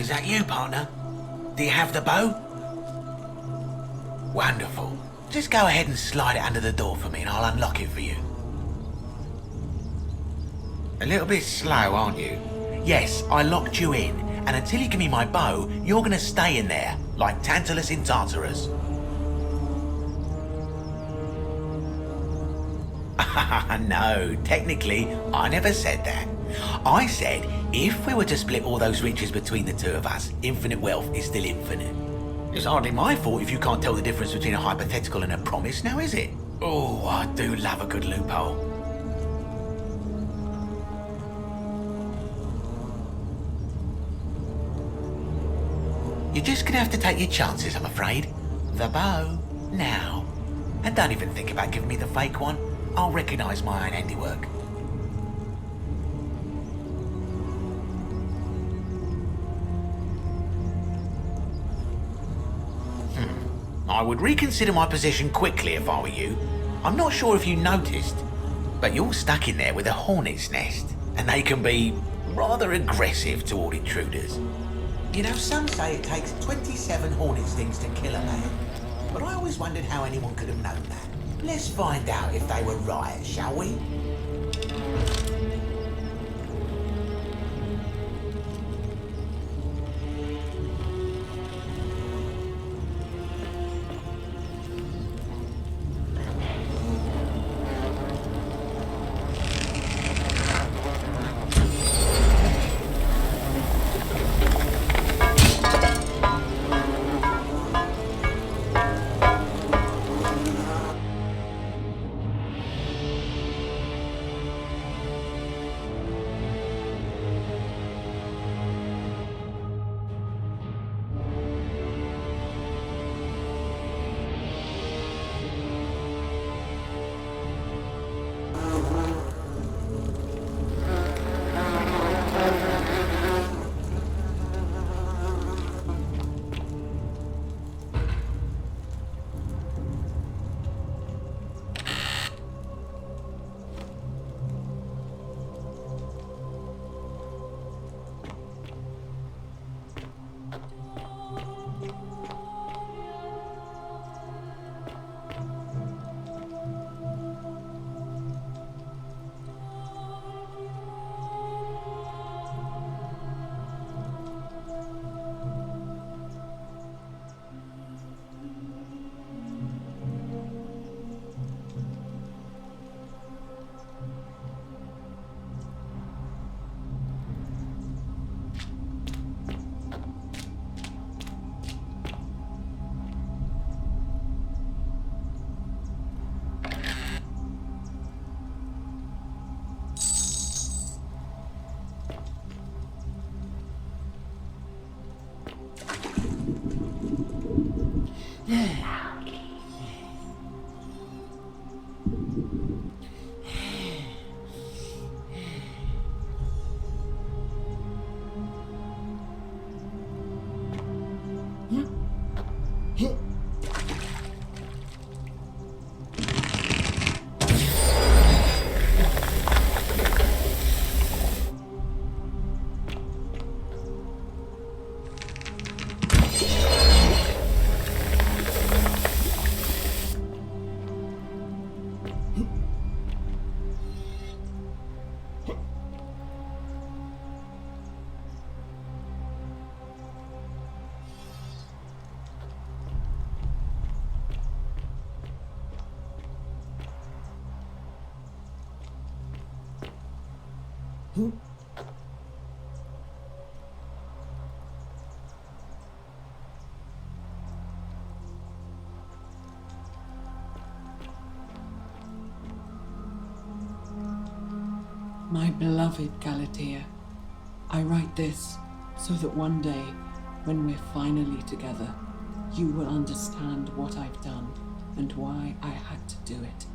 Is that you, partner? Do you have the bow? Wonderful. Just go ahead and slide it under the door for me and I'll unlock it for you. A little bit slow, aren't you? Yes, I locked you in, and until you give me my bow, you're gonna stay in there, like Tantalus in Tartarus. No, technically, I never said that. I said, if we were to split all those riches between the two of us, infinite wealth is still infinite. It's hardly my fault if you can't tell the difference between a hypothetical and a promise, now is it? Oh, I do love a good loophole. You're just gonna have to take your chances, I'm afraid. The bow, now. And don't even think about giving me the fake one. I'll recognise my own handiwork. I would reconsider my position quickly if I were you. I'm not sure if you noticed, but you're stuck in there with a hornet's nest, and they can be rather aggressive toward intruders. You know, some say it takes 27 hornet stings to kill a man, but I always wondered how anyone could have known that. Let's find out if they were right, shall we? My beloved Galatea, I write this so that one day, when we're finally together, you will understand what I've done and why I had to do it.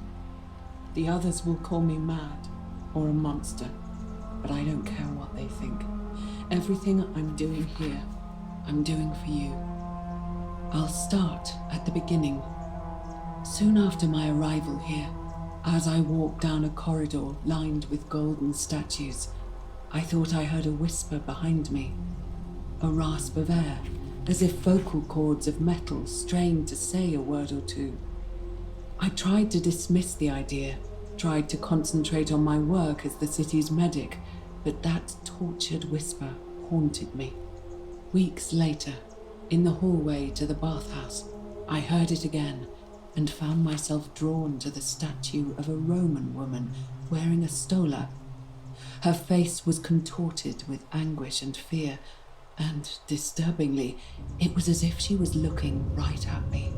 The others will call me mad or a monster, but I don't care what they think. Everything I'm doing here, I'm doing for you. I'll start at the beginning. Soon after my arrival here, as I walked down a corridor lined with golden statues, I thought I heard a whisper behind me. a rasp of air, as if vocal cords of metal strained to say a word or two. I tried to dismiss the idea, tried to concentrate on my work as the city's medic, but that tortured whisper haunted me. Weeks later, in the hallway to the bathhouse, I heard it again and found myself drawn to the statue of a Roman woman wearing a stola. Her face was contorted with anguish and fear, and disturbingly, it was as if she was looking right at me.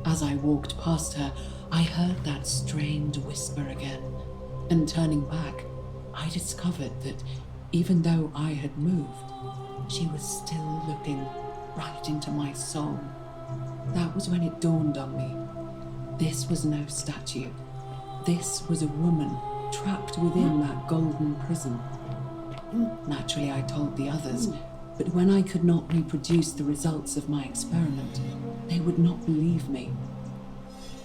As I walked past her, I heard that strained whisper again, and turning back, I discovered that even though I had moved, she was still looking right into my soul. That was when it dawned on me. This was no statue. This was a woman trapped within that golden prison. Naturally, I told the others, but when I could not reproduce the results of my experiment, they would not believe me.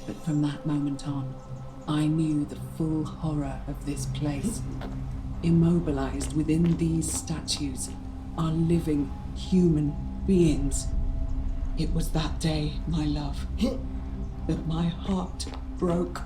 But from that moment on, I knew the full horror of this place. Immobilized within these statues are living human beings. It was that day, my love, that my heart broke.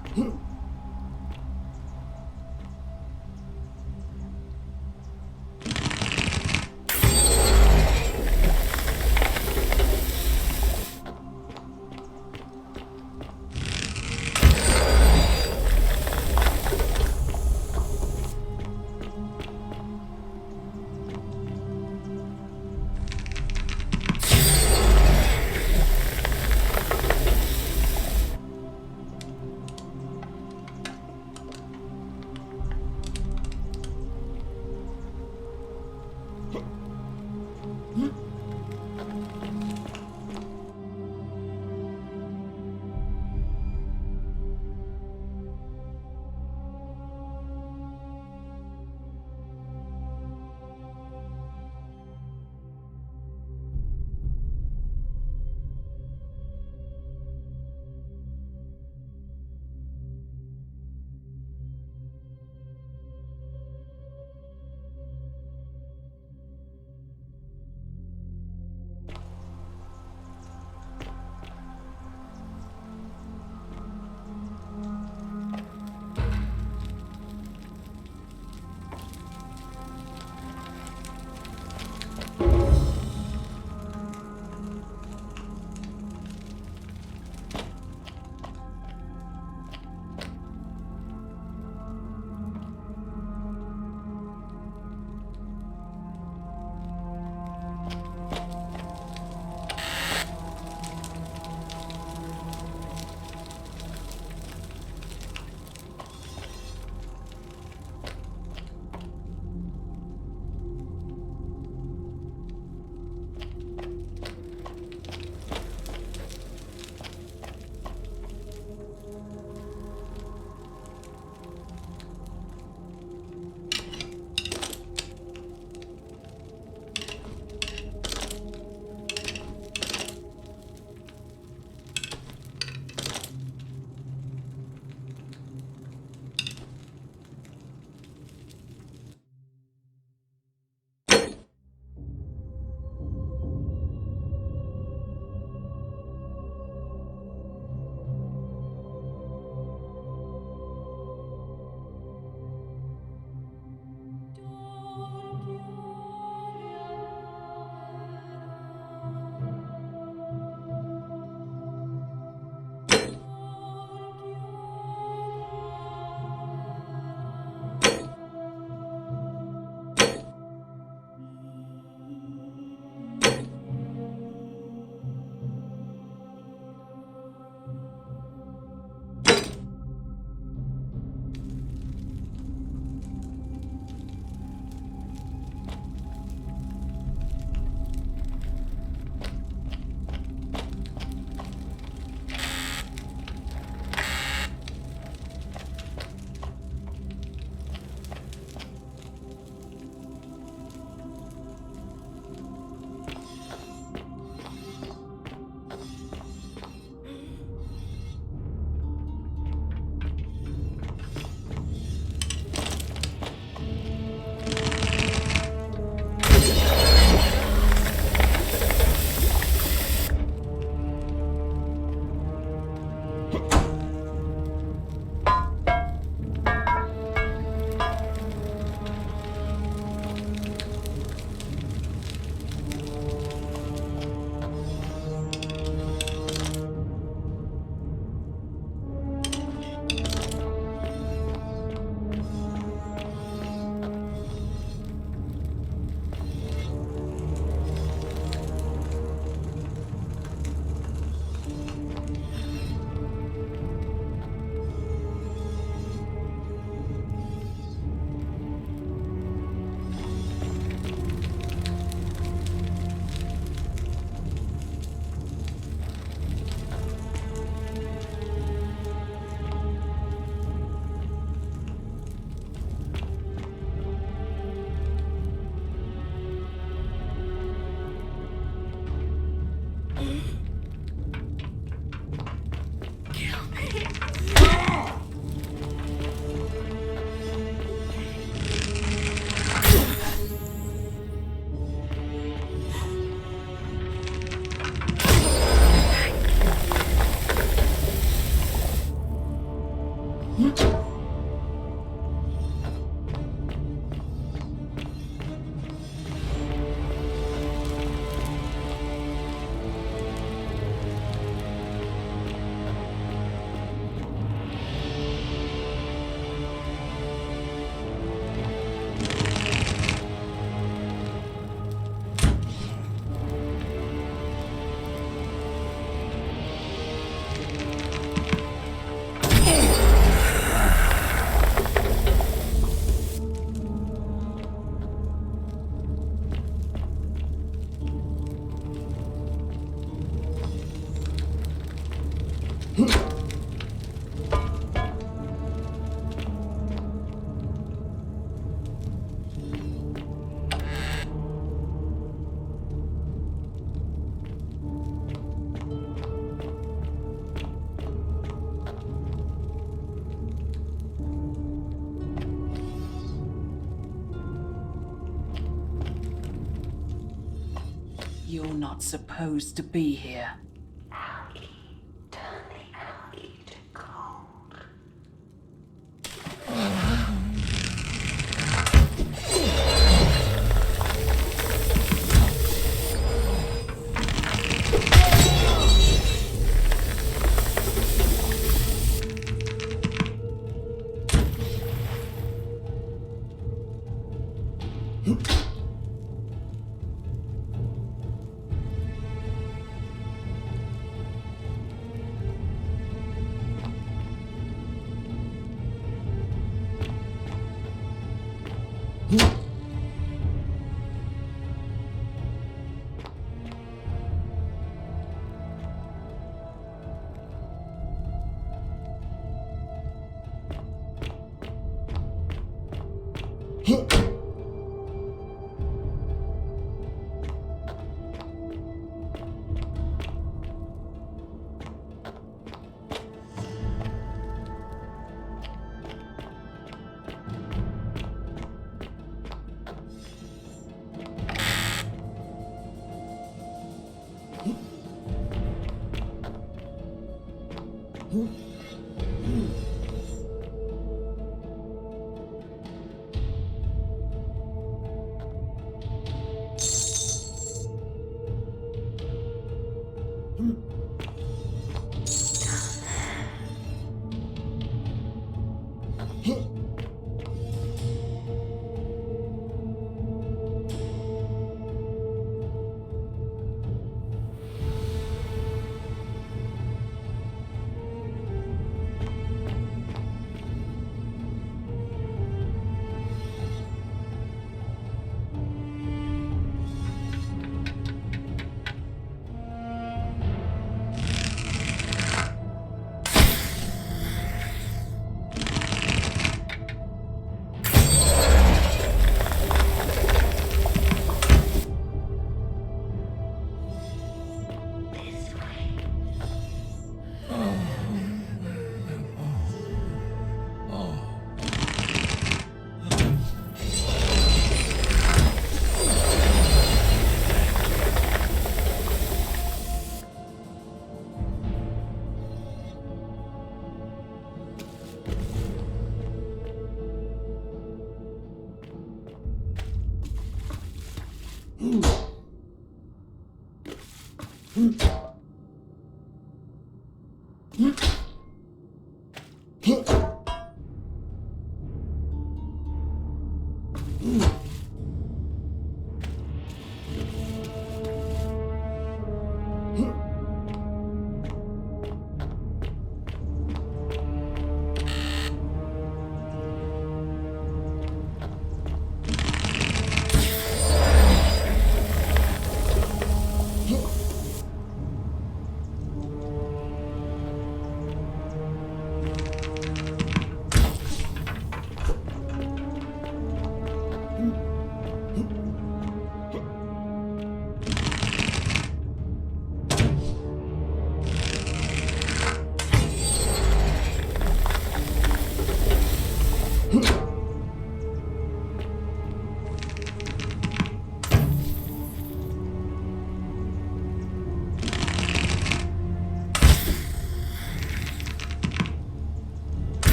You're not supposed to be here. Turn the alley to gold.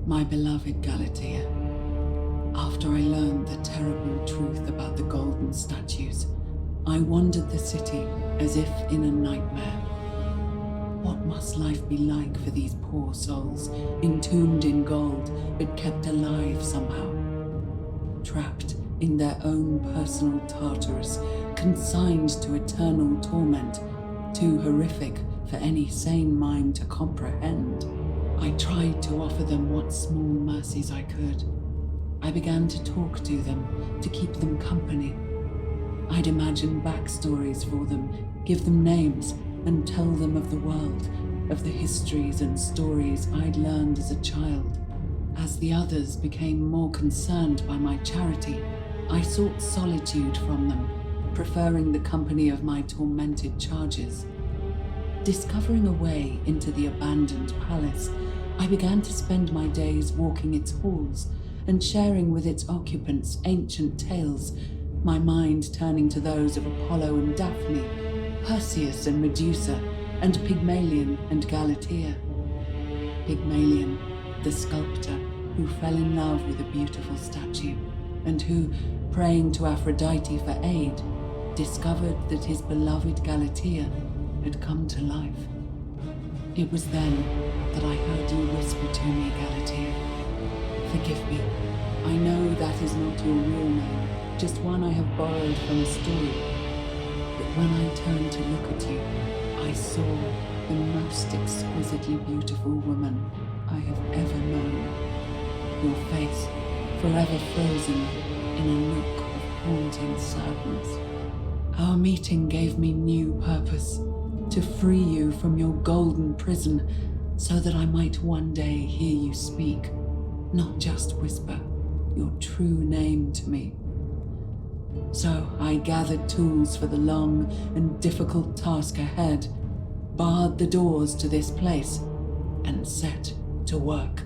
My beloved Galatea, after I learned the terrible truth about the golden statues, I wandered the city as if in a nightmare. What must life be like for these poor souls, entombed in gold, but kept alive somehow? Trapped in their own personal Tartarus, consigned to eternal torment, too horrific for any sane mind to comprehend. I tried to offer them what small mercies I could. I began to talk to them, to keep them company. I'd imagine backstories for them, give them names, and tell them of the world, of the histories and stories I'd learned as a child. As the others became more concerned by my charity, I sought solitude from them, preferring the company of my tormented charges. Discovering a way into the abandoned palace, I began to spend my days walking its halls and sharing with its occupants ancient tales, my mind turning to those of Apollo and Daphne, Perseus and Medusa, and Pygmalion and Galatea. Pygmalion, the sculptor, who fell in love with a beautiful statue, and who, praying to Aphrodite for aid, discovered that his beloved Galatea had come to life. It was then that I heard you whisper to me, Galatea. Forgive me. I know that is not your real name, just one I have borrowed from a story. But when I turned to look at you, I saw the most exquisitely beautiful woman I have ever known. Your face, forever frozen in a look of haunting sadness. Our meeting gave me new purpose, to free you from your golden prison, so that I might one day hear you speak, not just whisper your true name to me. So I gathered tools for the long and difficult task ahead, barred the doors to this place, and set to work.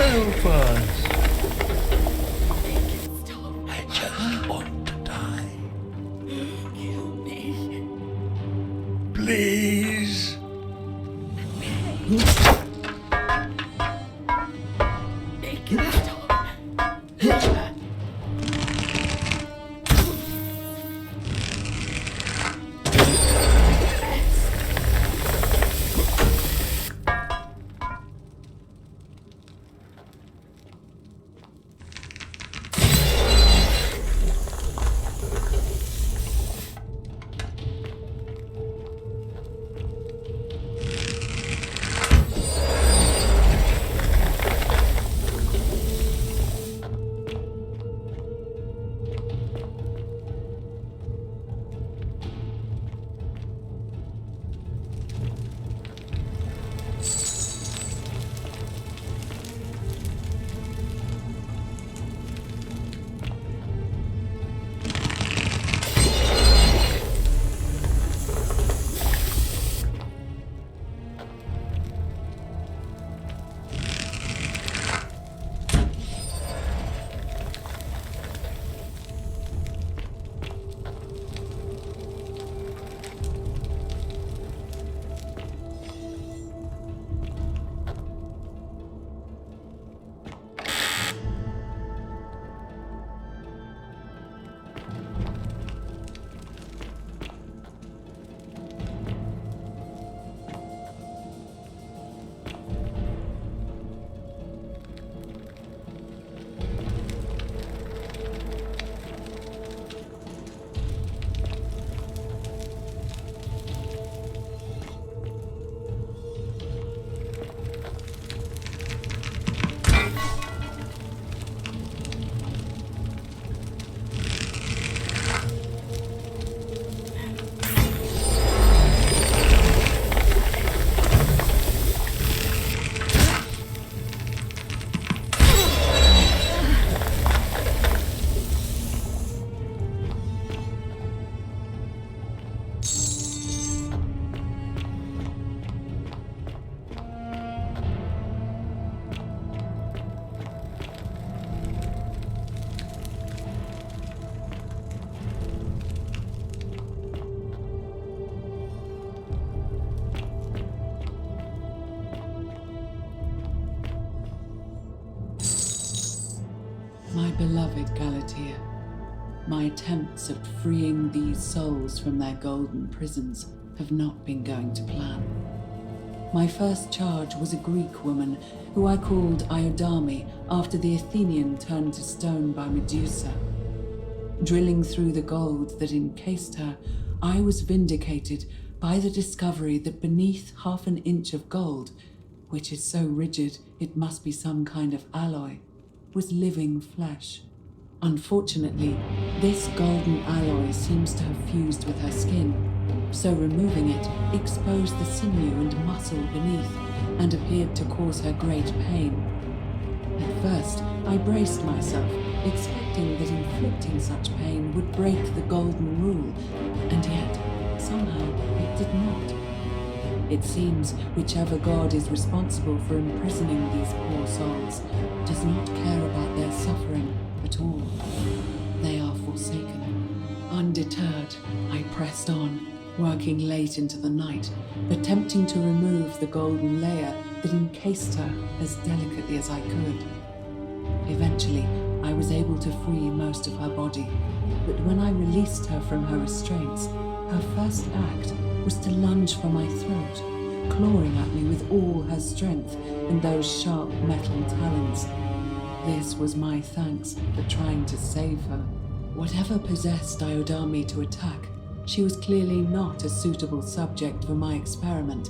Help us! I just want to die. Kill me. Please. Make it stop. My beloved Galatea, my attempts at freeing these souls from their golden prisons have not been going to plan. My first charge was a Greek woman who I called Iodame after the Athenian turned to stone by Medusa. Drilling through the gold that encased her, I was vindicated by the discovery that beneath half an inch of gold, which is so rigid it must be some kind of alloy, was living flesh. Unfortunately, this golden alloy seems to have fused with her skin, so removing it exposed the sinew and muscle beneath and appeared to cause her great pain. At first, I braced myself, expecting that inflicting such pain would break the golden rule, and yet, somehow, it did not. It seems whichever god is responsible for imprisoning these poor souls does not care about their suffering at all. They are forsaken. Undeterred, I pressed on, working late into the night, attempting to remove the golden layer that encased her as delicately as I could. Eventually, I was able to free most of her body, but when I released her from her restraints, her first act was to lunge for my throat, clawing at me with all her strength and those sharp metal talons. This was my thanks for trying to save her. Whatever possessed Iodame to attack, she was clearly not a suitable subject for my experiment,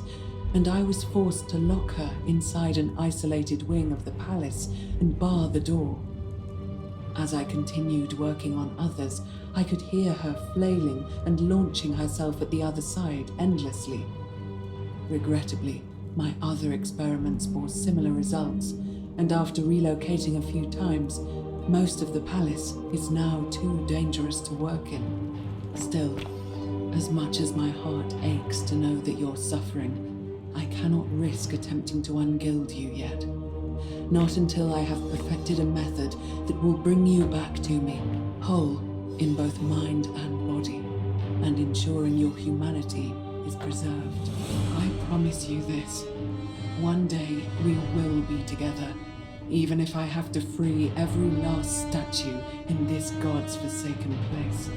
and I was forced to lock her inside an isolated wing of the palace and bar the door. As I continued working on others, I could hear her flailing and launching herself at the other side endlessly. Regrettably, my other experiments bore similar results, and after relocating a few times, most of the palace is now too dangerous to work in. Still, as much as my heart aches to know that you're suffering, I cannot risk attempting to ungild you yet. Not until I have perfected a method that will bring you back to me, whole in both mind and body, and ensuring your humanity is preserved. I promise you this. One day we will be together, even if I have to free every last statue in this God's forsaken place.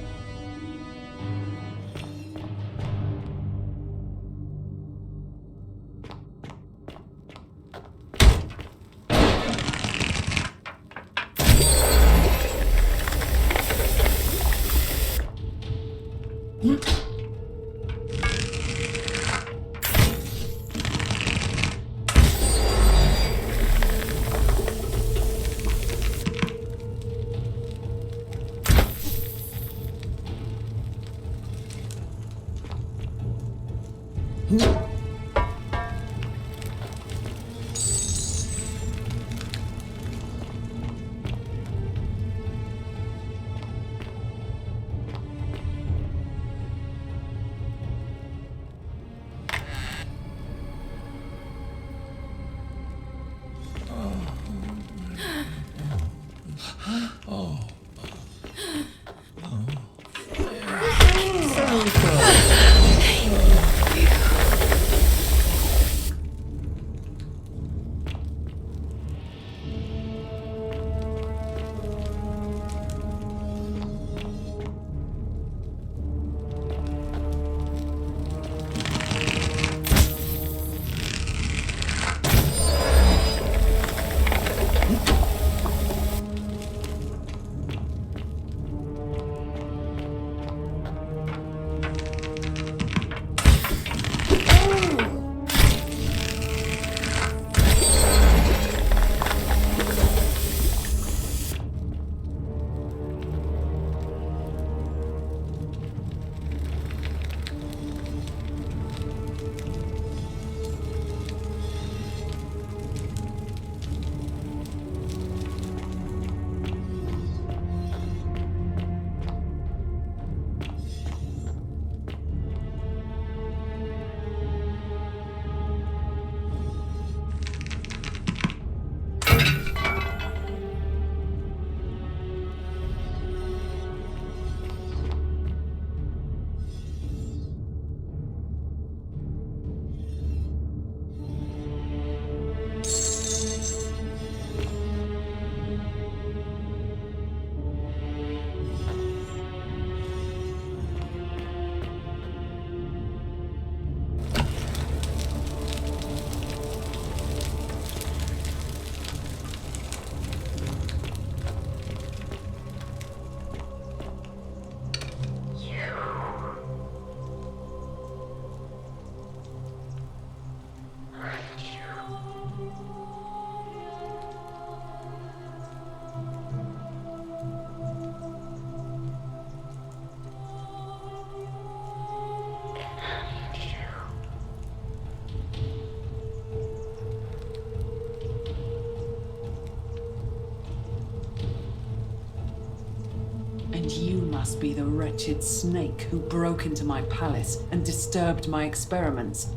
And you must be the wretched snake who broke into my palace and disturbed my experiments.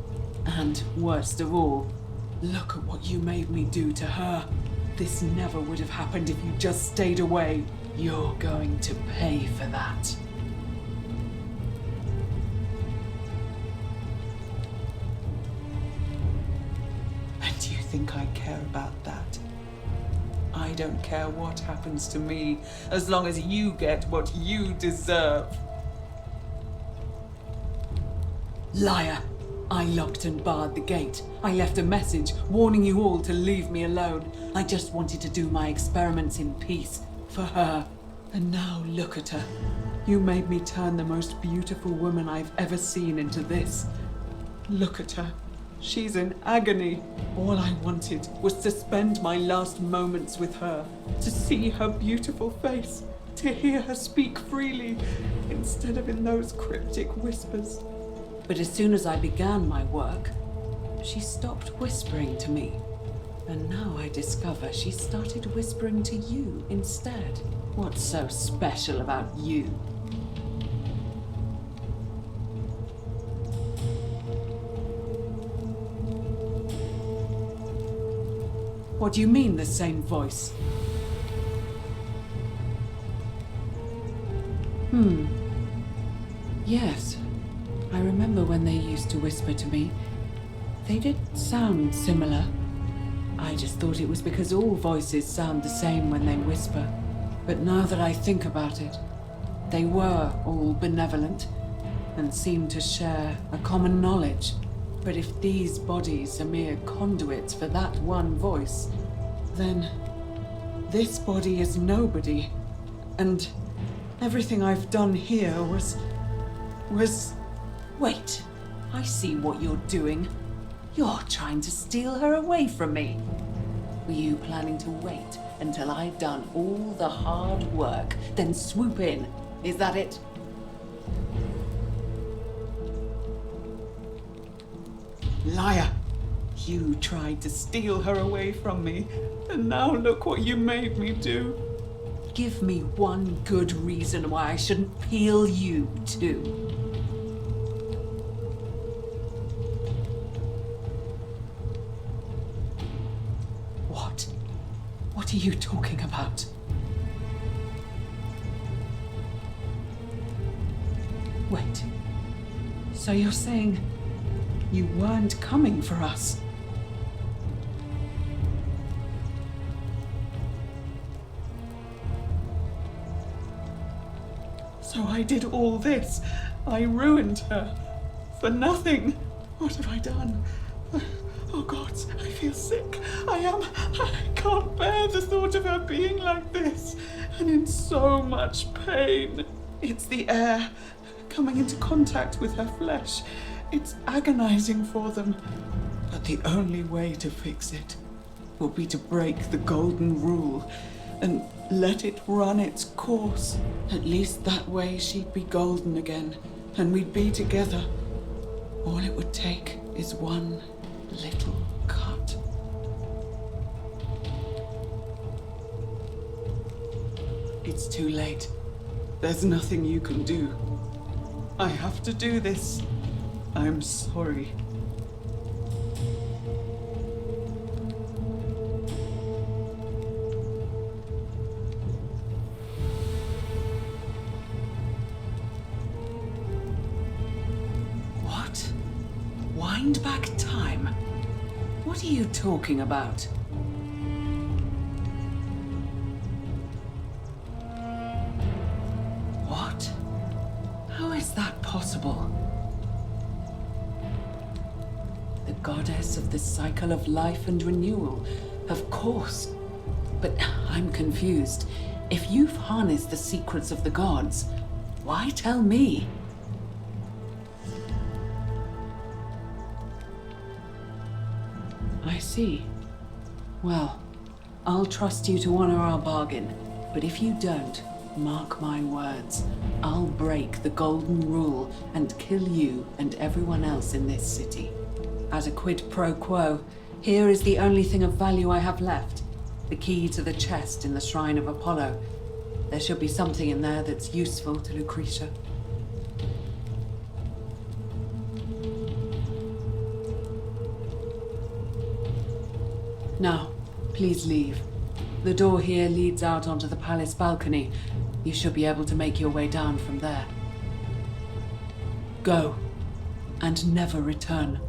And worst of all, look at what you made me do to her. This never would have happened if you just stayed away. You're going to pay for that. And do you think I care about that? I don't care what happens to me, as long as you get what you deserve. Liar! I locked and barred the gate. I left a message warning you all to leave me alone. I just wanted to do my experiments in peace, for her. And now look at her. You made me turn the most beautiful woman I've ever seen into this. Look at her. She's in agony. All I wanted was to spend my last moments with her, to see her beautiful face, to hear her speak freely, instead of in those cryptic whispers. But as soon as I began my work, she stopped whispering to me. And now I discover she started whispering to you instead. What's so special about you? What do you mean, the same voice? Yes. I remember when they used to whisper to me. They did sound similar. I just thought it was because all voices sound the same when they whisper. But now that I think about it, they were all benevolent and seemed to share a common knowledge. But if these bodies are mere conduits for that one voice, then this body is nobody. And everything I've done here was... Wait, I see what you're doing. You're trying to steal her away from me. Were you planning to wait until I'd done all the hard work, then swoop in? Is that it? Liar! You tried to steal her away from me, and now look what you made me do. Give me one good reason why I shouldn't peel you too. What are you talking about? Wait. So you're saying you weren't coming for us? So I did all this. I ruined her. For nothing. What have I done? Oh God, I feel sick. I can't bear the thought of her being like this, and in so much pain. It's the air coming into contact with her flesh. It's agonizing for them. But the only way to fix it will be to break the golden rule and let it run its course. At least that way she'd be golden again, and we'd be together. All it would take is one little cut. It's too late. There's nothing you can do. I have to do this. I'm sorry. What? Wind back time? What are you talking about? What? How is that possible? The goddess of the cycle of life and renewal, of course. But I'm confused. If you've harnessed the secrets of the gods, why tell me? I see. Well, I'll trust you to honor our bargain. But if you don't, mark my words, I'll break the golden rule and kill you and everyone else in this city. As a quid pro quo, here is the only thing of value I have left. The key to the chest in the Shrine of Apollo. There should be something in there that's useful to Lucretia. Now, please leave. The door here leads out onto the palace balcony. You should be able to make your way down from there. Go, and never return.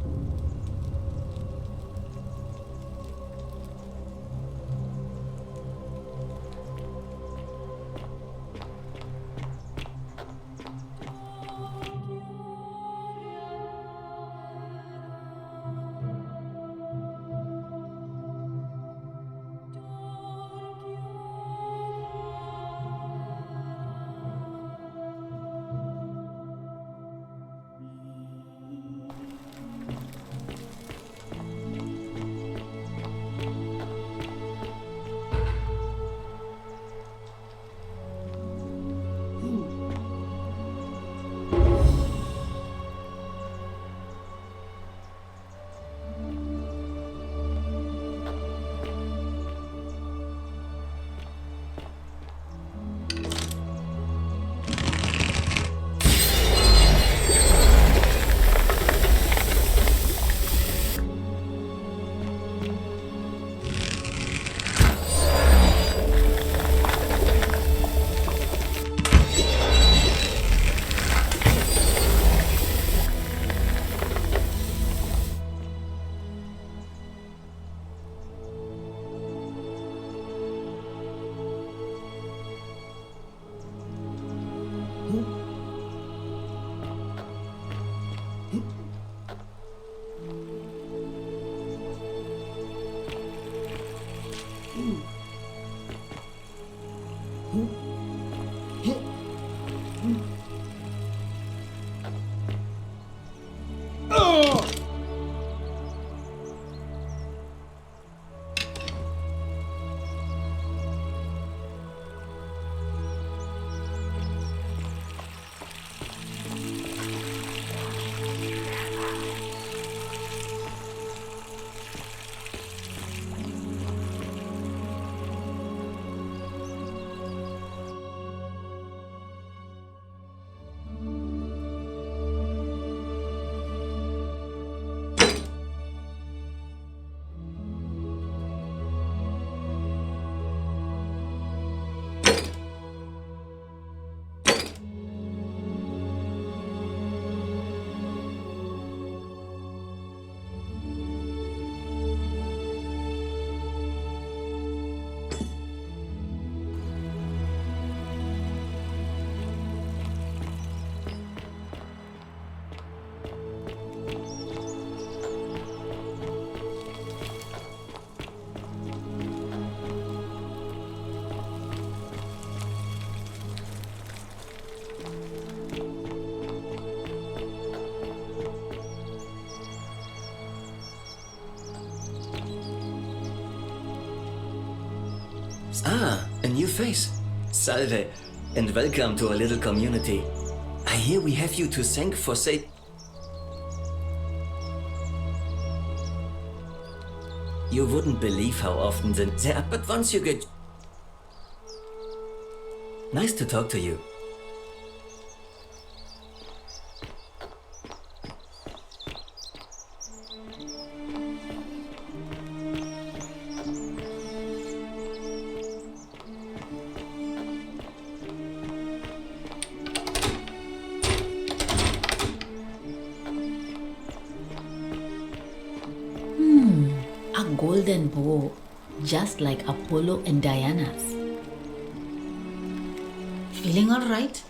Ah, a new face. Salve, and welcome to our little community. I hear we have you to thank for You wouldn't believe how often but once you get... Nice to talk to you. A golden bow, just like Apollo and Diana's. Feeling all right?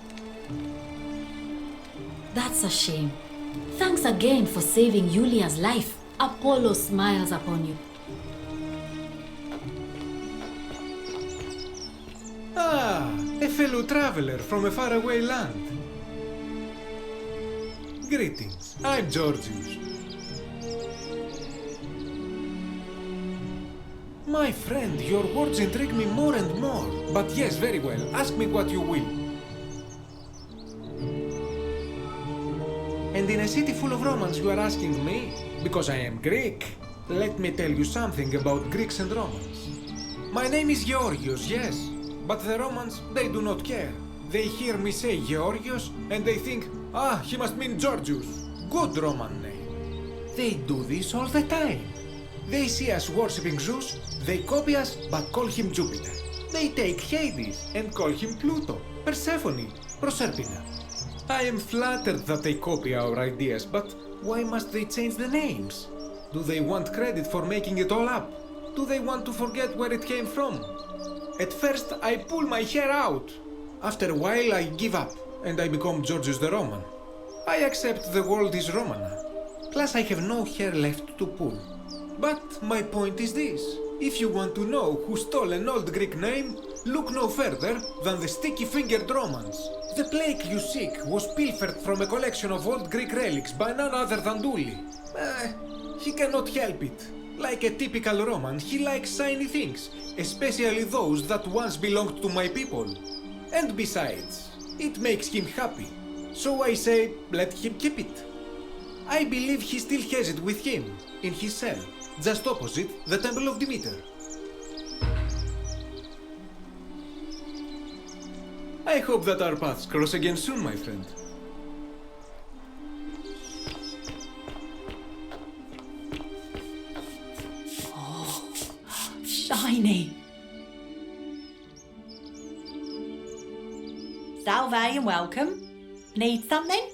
That's a shame. Thanks again for saving Yulia's life. Apollo smiles upon you. Ah, a fellow traveler from a faraway land. Greetings, I'm Georgius. My friend, your words intrigue me more and more. But yes, very well. Ask me what you will. And in a city full of Romans, you are asking me? Because I am Greek. Let me tell you something about Greeks and Romans. My name is Georgios, yes. But the Romans, they do not care. They hear me say Georgios, and they think, ah, he must mean Georgius. Good Roman name. They do this all the time. They see us worshipping Zeus, they copy us but call him Jupiter. They take Hades and call him Pluto, Persephone, Proserpina. I am flattered that they copy our ideas, but why must they change the names? Do they want credit for making it all up? Do they want to forget where it came from? At first I pull my hair out. After a while I give up and I become Georgius the Roman. I accept the world is Romana. Plus I have no hair left to pull. But my point is this. If you want to know who stole an old Greek name, look no further than the sticky-fingered Romans. The plague you seek was pilfered from a collection of old Greek relics by none other than Duli. He cannot help it. Like a typical Roman, he likes shiny things, especially those that once belonged to my people. And besides, it makes him happy. So I say, let him keep it. I believe he still has it with him, in his cell. Just opposite the Temple of Demeter. I hope that our paths cross again soon, my friend. Shiny. Salve and welcome. Need something?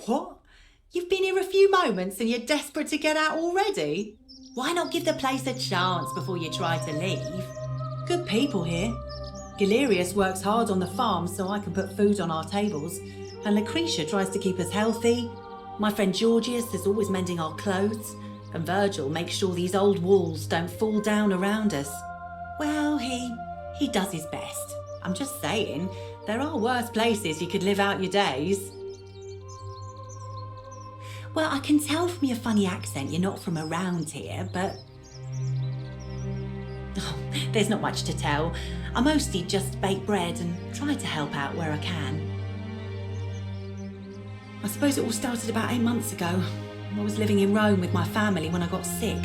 What? You've been here a few moments and you're desperate to get out already? Why not give the place a chance before you try to leave? Good people here. Galerius works hard on the farm so I can put food on our tables, and Lucretia tries to keep us healthy. My friend Georgius is always mending our clothes, and Virgil makes sure these old walls don't fall down around us. Well, he does his best. I'm just saying, there are worse places you could live out your days. Well, I can tell from your funny accent you're not from around here, but... Oh, there's not much to tell. I mostly just bake bread and try to help out where I can. I suppose it all started about 8 months ago. I was living in Rome with my family when I got sick.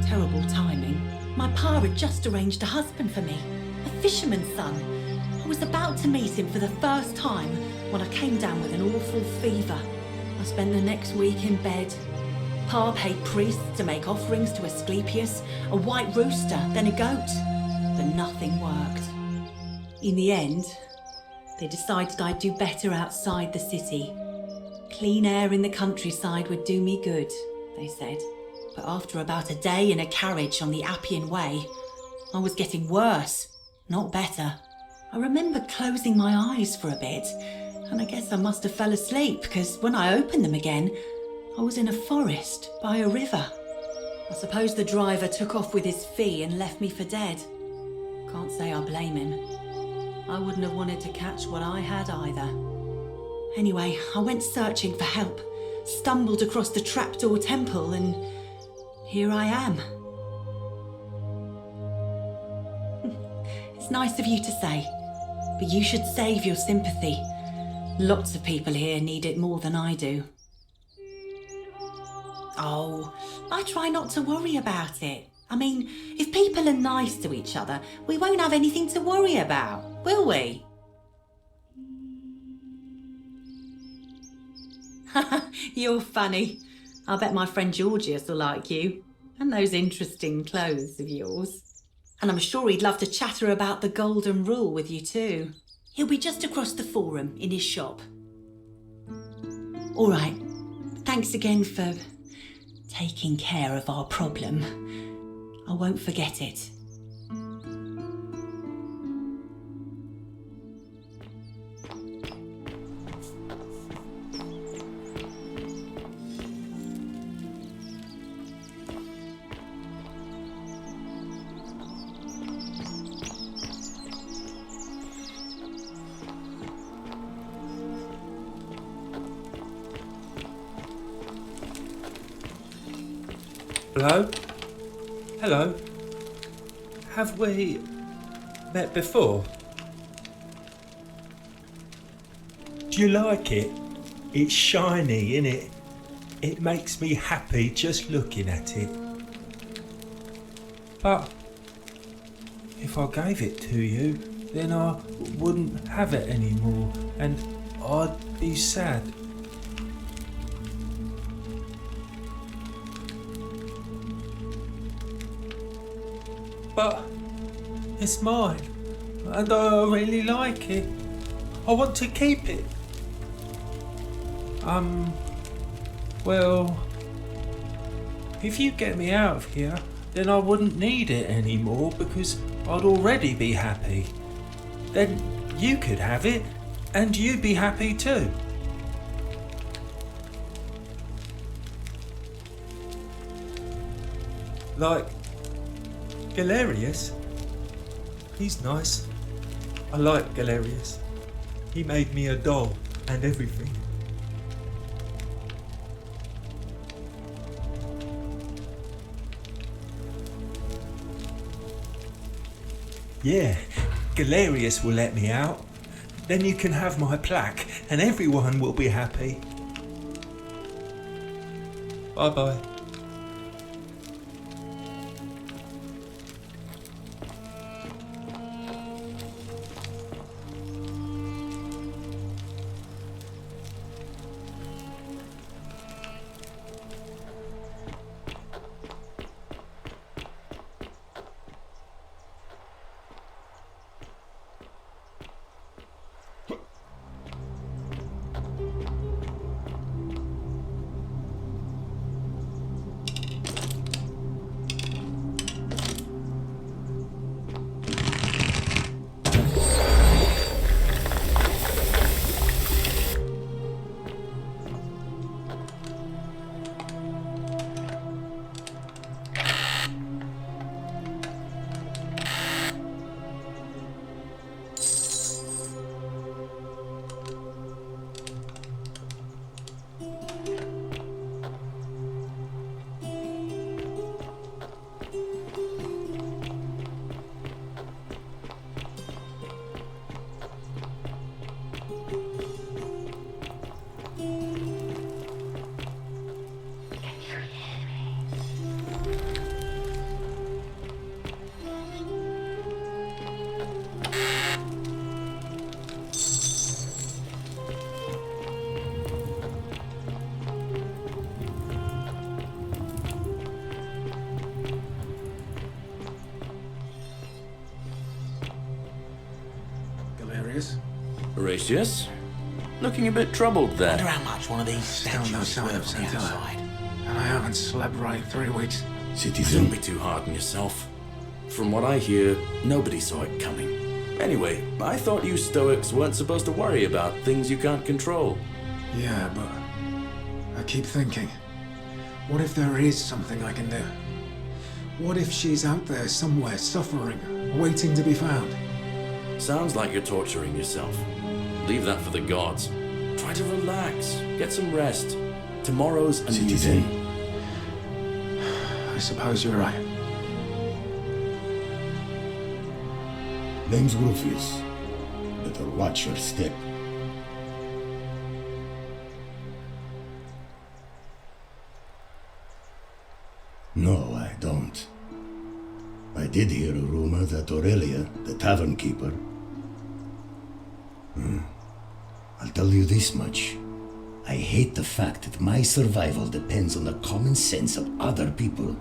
Terrible timing. My pa had just arranged a husband for me, a fisherman's son. I was about to meet him for the first time when I came down with an awful fever. I spent the next week in bed. Pa paid priests to make offerings to Asclepius, a white rooster, then a goat. But nothing worked. In the end, they decided I'd do better outside the city. Clean air in the countryside would do me good, they said. But after about a day in a carriage on the Appian Way, I was getting worse, not better. I remember closing my eyes for a bit, and I guess I must have fell asleep, because when I opened them again, I was in a forest by a river. I suppose the driver took off with his fee and left me for dead. Can't say I blame him. I wouldn't have wanted to catch what I had either. Anyway, I went searching for help, stumbled across the trapdoor temple, and here I am. It's nice of you to say, but you should save your sympathy. Lots of people here need it more than I do. Oh, I try not to worry about it. I mean, if people are nice to each other, we won't have anything to worry about, will we? You're funny. I bet my friend Georgius will like you. And those interesting clothes of yours. And I'm sure he'd love to chatter about the golden rule with you too. He'll be just across the forum in his shop. All right. Thanks again for taking care of our problem. I won't forget it. Hello? Hello? Have we met before? Do you like it? It's shiny, innit? It makes me happy just looking at it. But if I gave it to you, then I wouldn't have it anymore and I'd be sad. But it's mine, and I really like it. I want to keep it. Well, if you get me out of here, then I wouldn't need it anymore because I'd already be happy. Then you could have it, and you'd be happy too. Like Galerius? He's nice. I like Galerius. He made me a doll and everything. Yeah, Galerius will let me out. Then you can have my plaque and everyone will be happy. Bye bye. Horatius? Looking a bit troubled I there. wonder how much one of these Still no statues sign of worth on the Santilla. outside. And I haven't slept right 3 weeks. Don't be too hard on yourself. From what I hear, nobody saw it coming. Anyway, I thought you Stoics weren't supposed to worry about things you can't control. Yeah, but I keep thinking, what if there is something I can do? What if she's out there somewhere suffering, waiting to be found? Sounds like you're torturing yourself. Leave that for the gods. Try to relax, get some rest. Tomorrow's a new day. I suppose you're right. Name's Rufus. Better watch your step. No, I don't. I did hear a rumor that Aurelia, the tavern keeper... I'll tell you this much. I hate the fact that my survival depends on the common sense of other people.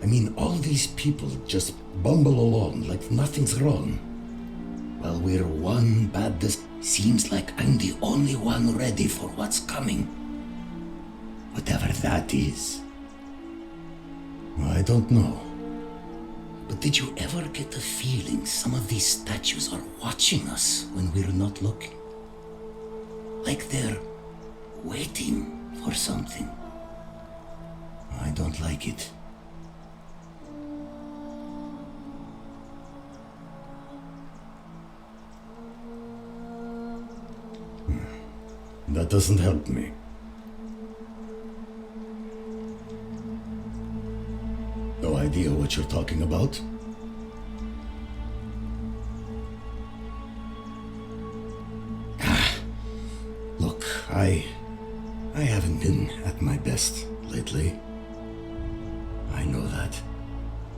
I mean, all these people just bumble along like nothing's wrong. While we're one bad seems like I'm the only one ready for what's coming. Whatever that is. I don't know. But did you ever get the feeling some of these statues are watching us when we're not looking? Like they're waiting for something. I don't like it. That doesn't help me. No idea what you're talking about? Look, I haven't been at my best lately. I know that.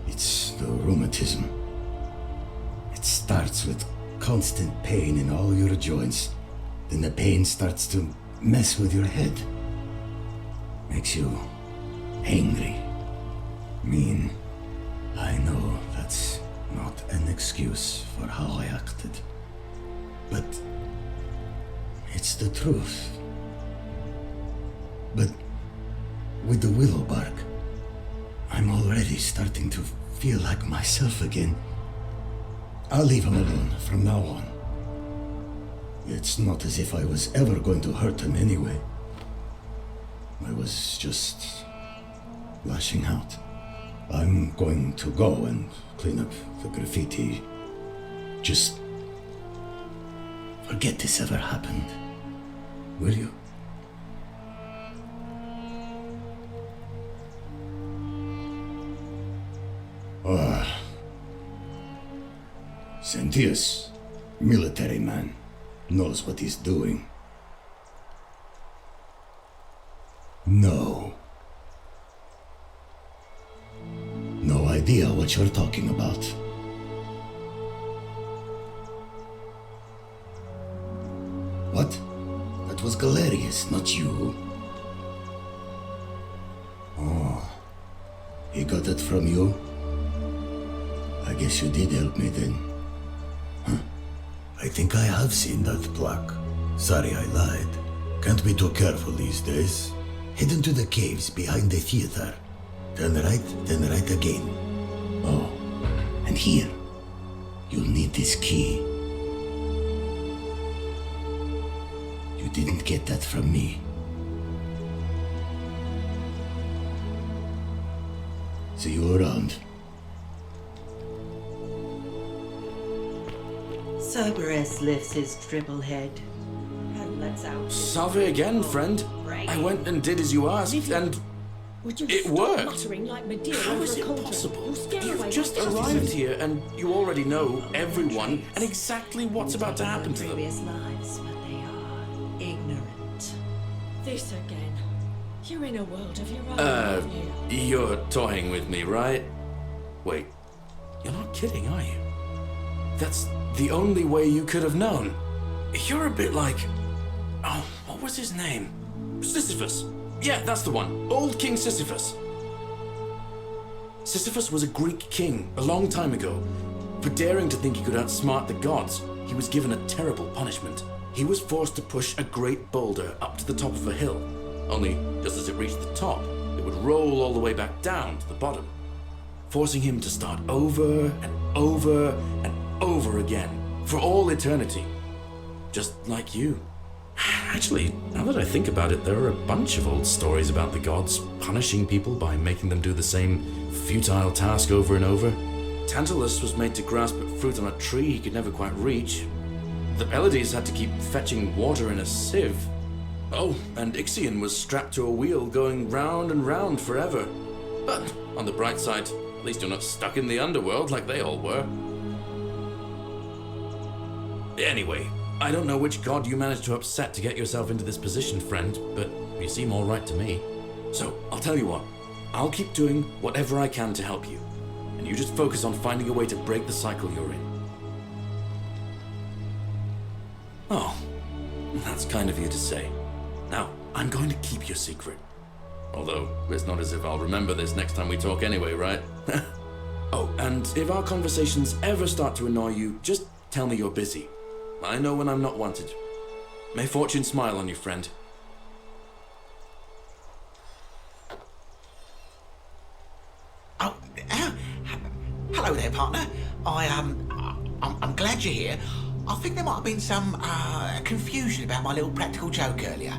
It's the rheumatism. It starts with constant pain in all your joints. Then the pain starts to mess with your head. Makes you angry. Mean. I know that's not an excuse for how I acted. But it's the truth. But with the willow bark, I'm already starting to feel like myself again. I'll leave him alone from now on. It's not as if I was ever going to hurt him anyway. I was just lashing out. I'm going to go and clean up the graffiti. Just forget this ever happened, will you? Sentius, military man, knows what he's doing. No. No idea what you're talking about. What? That was Galerius, not you. Oh, he got it from you? I guess you did help me then. Huh. I think I have seen that plaque. Sorry I lied. Can't be too careful these days. Head into the caves behind the theater. Turn right, then right again. Oh, and here. You'll need this key. You didn't get that from me. See you around. Cerberus lifts his triple head and lets out his Salve again, friend. I went and did as you asked, and Would you it stop worked. muttering like Medea How over is a it cauldron? possible? You'll scare away You've my just customers. arrived here, and you already know everyone and exactly what's about to happen to them. previous lives, but they are ignorant. This again. You're in a world of your own, Uh, aren't you? You're toying with me, right? Wait, you're not kidding, are you? That's the only way you could have known. You're a bit like... Oh, what was his name? Sisyphus. Yeah, that's the one. Old King Sisyphus. Sisyphus was a Greek king a long time ago. For daring to think he could outsmart the gods, he was given a terrible punishment. He was forced to push a great boulder up to the top of a hill. Only, just as it reached the top, it would roll all the way back down to the bottom, forcing him to start over and over and over again for all eternity. Just like you. Actually, now that I think about it, there are a bunch of old stories about the gods punishing people by making them do the same futile task over and over. Tantalus was made to grasp at fruit on a tree he could never quite reach. The Pleiades had to keep fetching water in a sieve. Oh, and Ixion was strapped to a wheel going round and round forever. But on the bright side, at least you're not stuck in the underworld like they all were. Anyway, I don't know which god you managed to upset to get yourself into this position, friend, but you seem all right to me. So, I'll tell you what. I'll keep doing whatever I can to help you. And you just focus on finding a way to break the cycle you're in. Oh, that's kind of you to say. Now, I'm going to keep your secret. Although, it's not as if I'll remember this next time we talk anyway, right? Oh, and if our conversations ever start to annoy you, just tell me you're busy. I know when I'm not wanted. May fortune smile on you, friend. Oh, hello there, partner. I'm glad you're here. I think there might have been some confusion about my little practical joke earlier.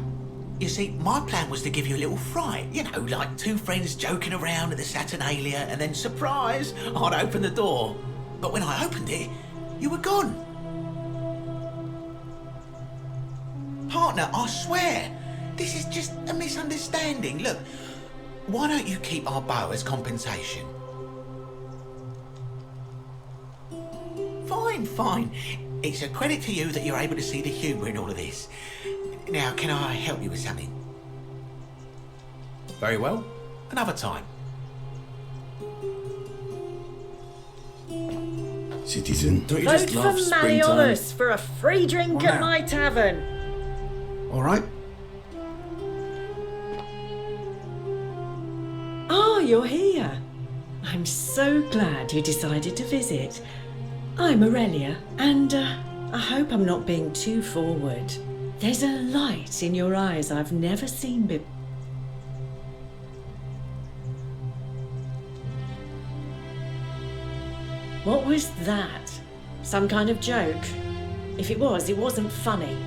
You see, my plan was to give you a little fright. You know, like two friends joking around at the Saturnalia, and then, surprise, I'd open the door. But when I opened it, you were gone. Partner, I swear, this is just a misunderstanding. Look, why don't you keep our bow as compensation? Fine. It's a credit to you that you're able to see the humour in all of this. Now, can I help you with something? Very well. Another time. Citizen. Don't you Vote just for love springtime? Malleolus for a free drink at my tavern. All right. Oh, you're here. I'm so glad you decided to visit. I'm Aurelia, and I hope I'm not being too forward. There's a light in your eyes I've never seen before. What was that? Some kind of joke? If it was, it wasn't funny.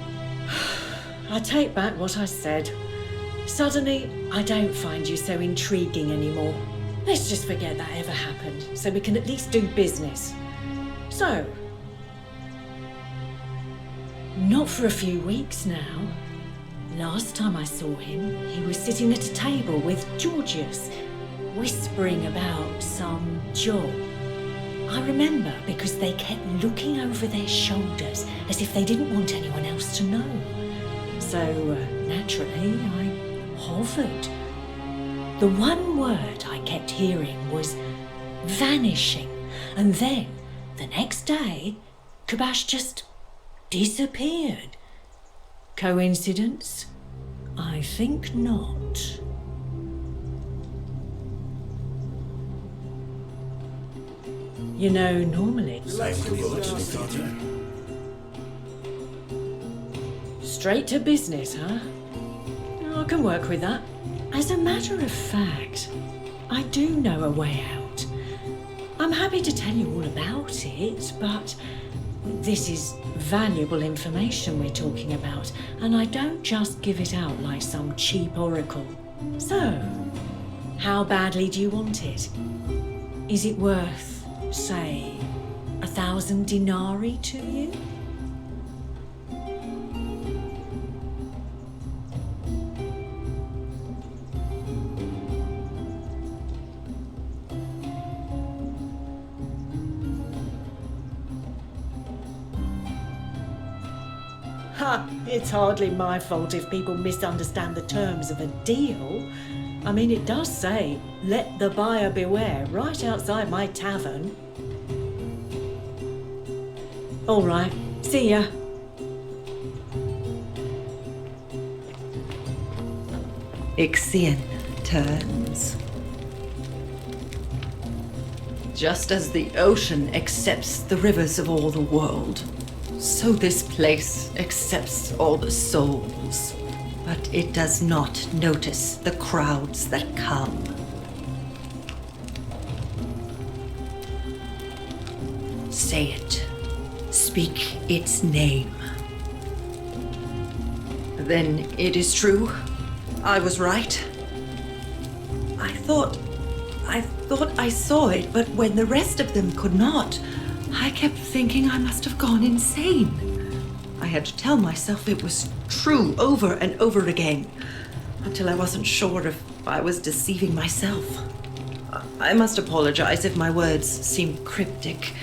I take back what I said. Suddenly, I don't find you so intriguing anymore. Let's just forget that ever happened, so we can at least do business. So, not for a few weeks now. Last time I saw him, he was sitting at a table with Georgius, whispering about some job. I remember because they kept looking over their shoulders as if they didn't want anyone else to know. So, naturally, I hovered. The one word I kept hearing was vanishing, and then, the next day, Kubash just disappeared. Coincidence? I think not. You know, normally... Straight to business, huh? I can work with that. As a matter of fact, I do know a way out. I'm happy to tell you all about it, but this is valuable information we're talking about, and I don't just give it out like some cheap oracle. So, how badly do you want it? Is it worth, say, 1,000 denarii to you? It's hardly my fault if people misunderstand the terms of a deal. I mean, it does say, let the buyer beware, right outside my tavern. All right, see ya. Ixion turns. Just as the ocean accepts the rivers of all the world, so this place accepts all the souls, but it does not notice the crowds that come. Say it. Speak its name. Then it is true. I was right. I thought I saw it, but when the rest of them could not, I kept thinking I must have gone insane. I had to tell myself it was true over and over again, until I wasn't sure if I was deceiving myself. I must apologize if my words seem cryptic.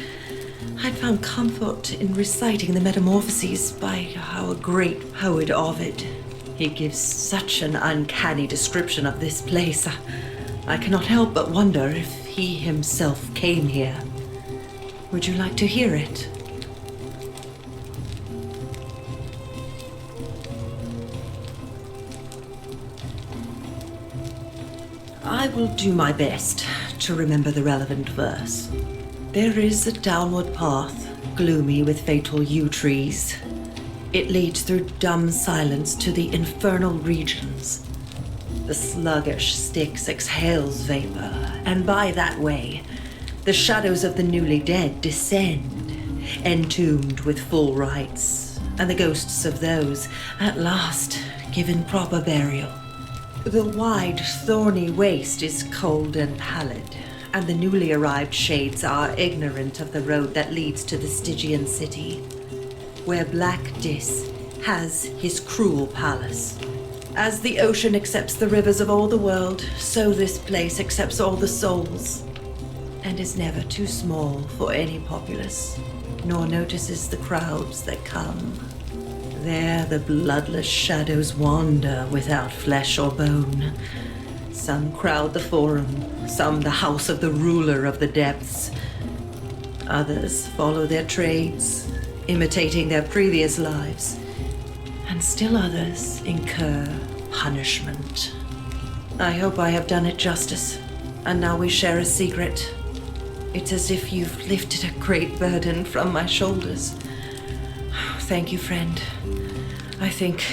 I'd found comfort in reciting the Metamorphoses by our great poet Ovid. He gives such an uncanny description of this place. I cannot help but wonder if he himself came here. Would you like to hear it? I will do my best to remember the relevant verse. There is a downward path, gloomy with fatal yew trees. It leads through dumb silence to the infernal regions. The sluggish Styx exhales vapor, and by that way, the shadows of the newly dead descend, entombed with full rites, and the ghosts of those, at last, given proper burial. The wide, thorny waste is cold and pallid, and the newly arrived shades are ignorant of the road that leads to the Stygian city, where Black Dis has his cruel palace. As the ocean accepts the rivers of all the world, so this place accepts all the souls, and is never too small for any populace, nor notices the crowds that come. There the bloodless shadows wander without flesh or bone. Some crowd the forum, some the house of the ruler of the depths. Others follow their trades, imitating their previous lives. And still others incur punishment. I hope I have done it justice, and now we share a secret. It's as if you've lifted a great burden from my shoulders. Thank you, friend. I think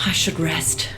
I should rest.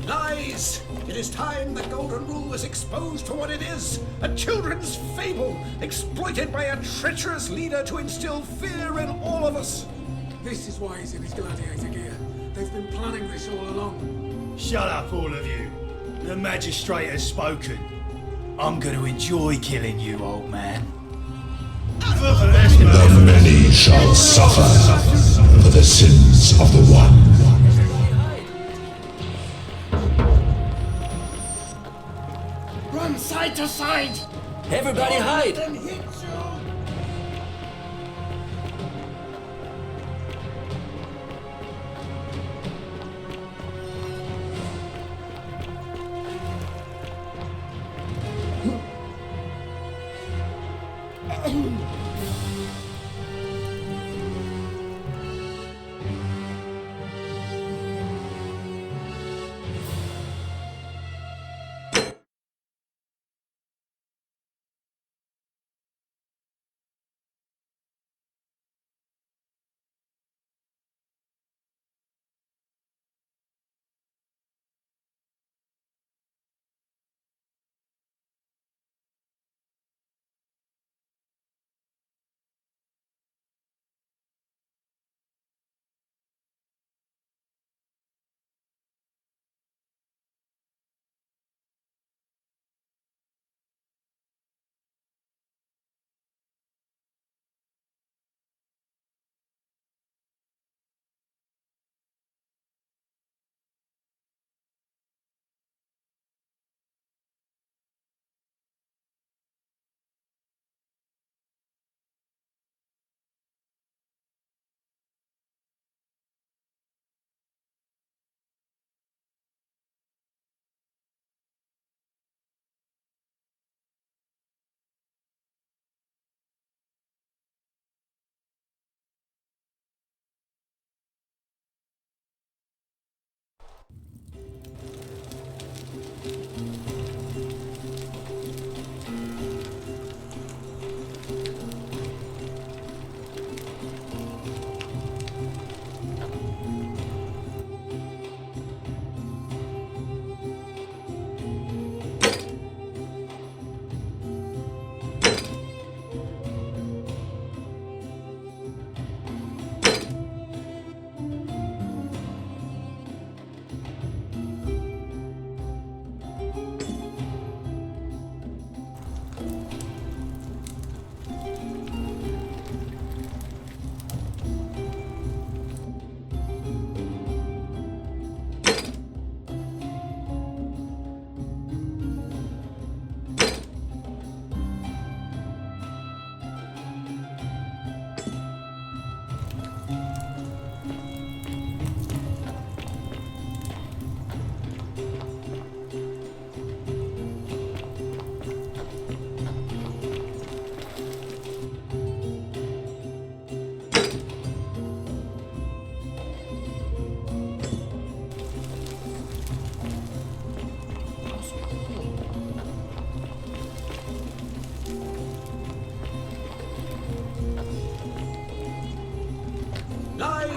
Lies! It is time the Golden Rule was exposed for what it is, a children's fable, exploited by a treacherous leader to instill fear in all of us. This is why he's in his gladiator gear. They've been planning this all along. Shut up, all of you. The magistrate has spoken. I'm going to enjoy killing you, old man. The many shall suffer for the sins of the one. Run side to side! Everybody hide! Then hit you!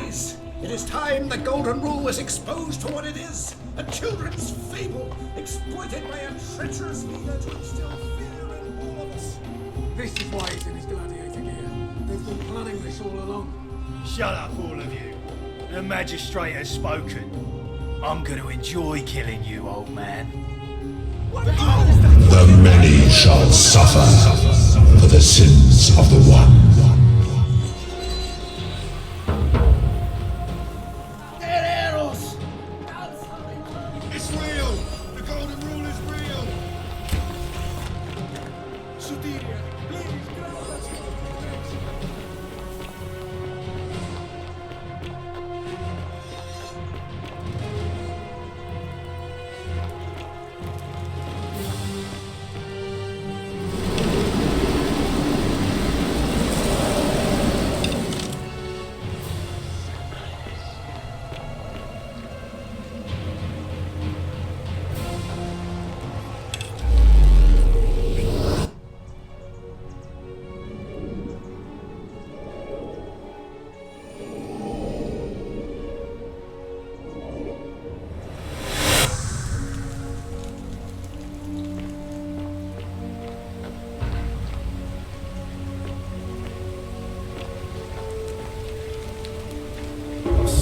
wise. It is time the Golden Rule was exposed for what it is. A children's fable, exploited by a treacherous leader to instill fear in all of us. This is why he's in his gladiator gear. They've been planning this all along. Shut up, all of you. The magistrate has spoken. I'm going to enjoy killing you, old man. The many shall suffer for the sins of the one. It's real! The Golden Rule is real! Sudiria, please grab us.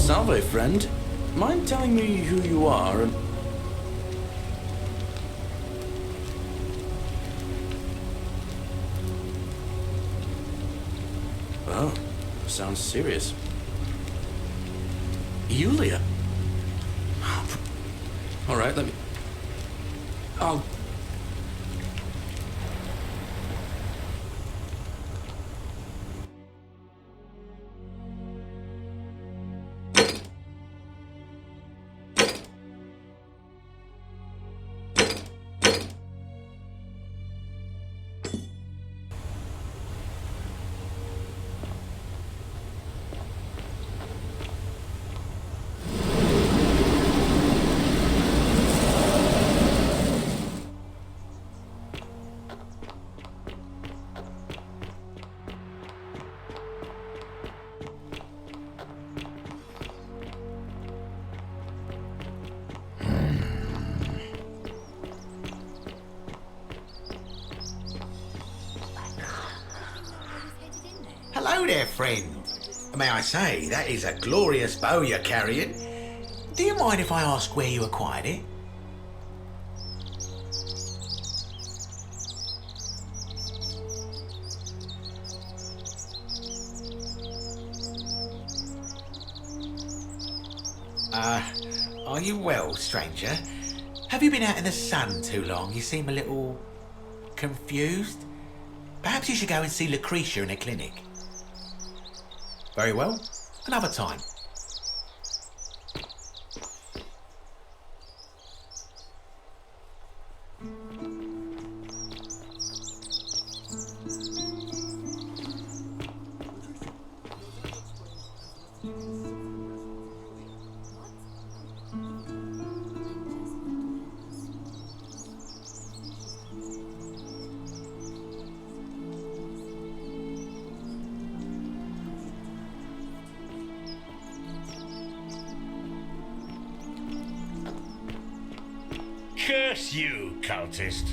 Salve, friend. Mind telling me who you are and... Oh, sounds serious. Yulia? Alright, let me... I'll... Hello there, friend. May I say, that is a glorious bow you're carrying. Do you mind if I ask where you acquired it? Are you well, stranger? Have you been out in the sun too long? You seem a little confused. Perhaps you should go and see Lucretia in a clinic. Very well, another time. Curse you, cultist.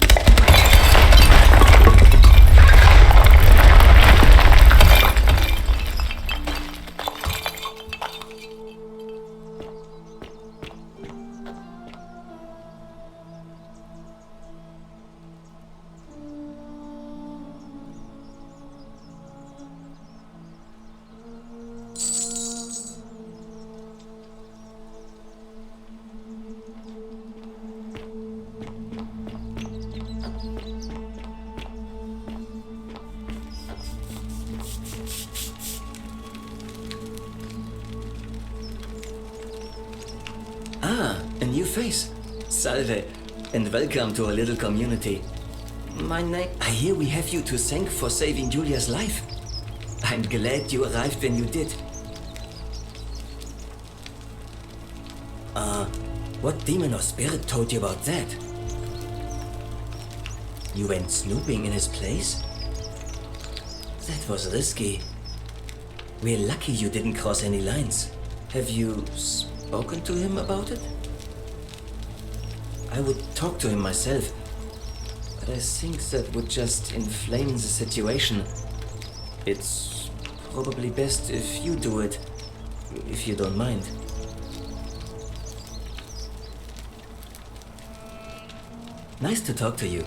Ah, a new face. Salve, and welcome to our little community. My name... I hear we have you to thank for saving Julia's life. I'm glad you arrived when you did. What demon or spirit told you about that? You went snooping in his place? That was risky. We're lucky you didn't cross any lines. Have you spoken to him about it? I would talk to him myself, but I think that would just inflame the situation. It's probably best if you do it, if you don't mind. Nice to talk to you.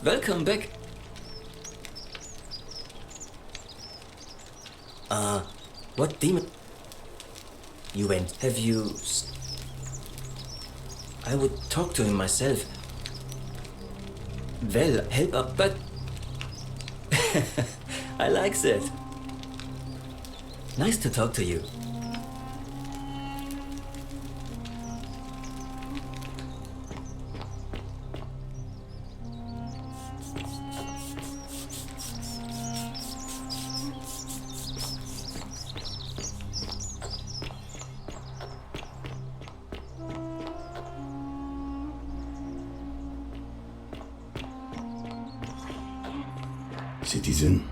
Welcome back. What demon? You went. Have you... I would talk to him myself. Well, help up, but... I like that. Nice to talk to you. Citizen.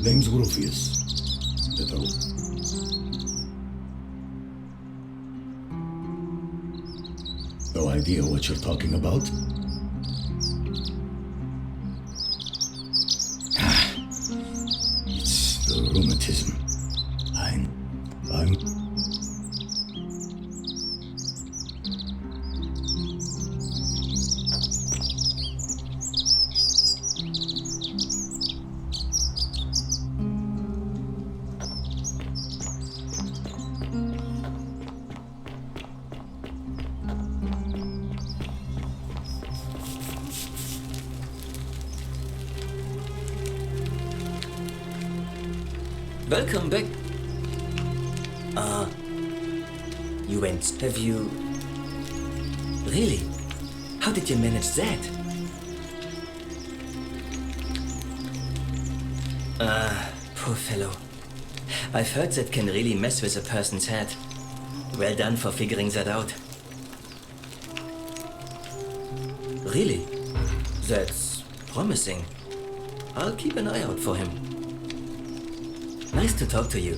Name's Rufius. That's all. No idea what you're talking about? It's the rheumatism. I'm... Welcome back. You went. Have you... Really? How did you manage that? Poor fellow. I've heard that can really mess with a person's head. Well done for figuring that out. Really? That's promising. I'll keep an eye out for him. Nice to talk to you.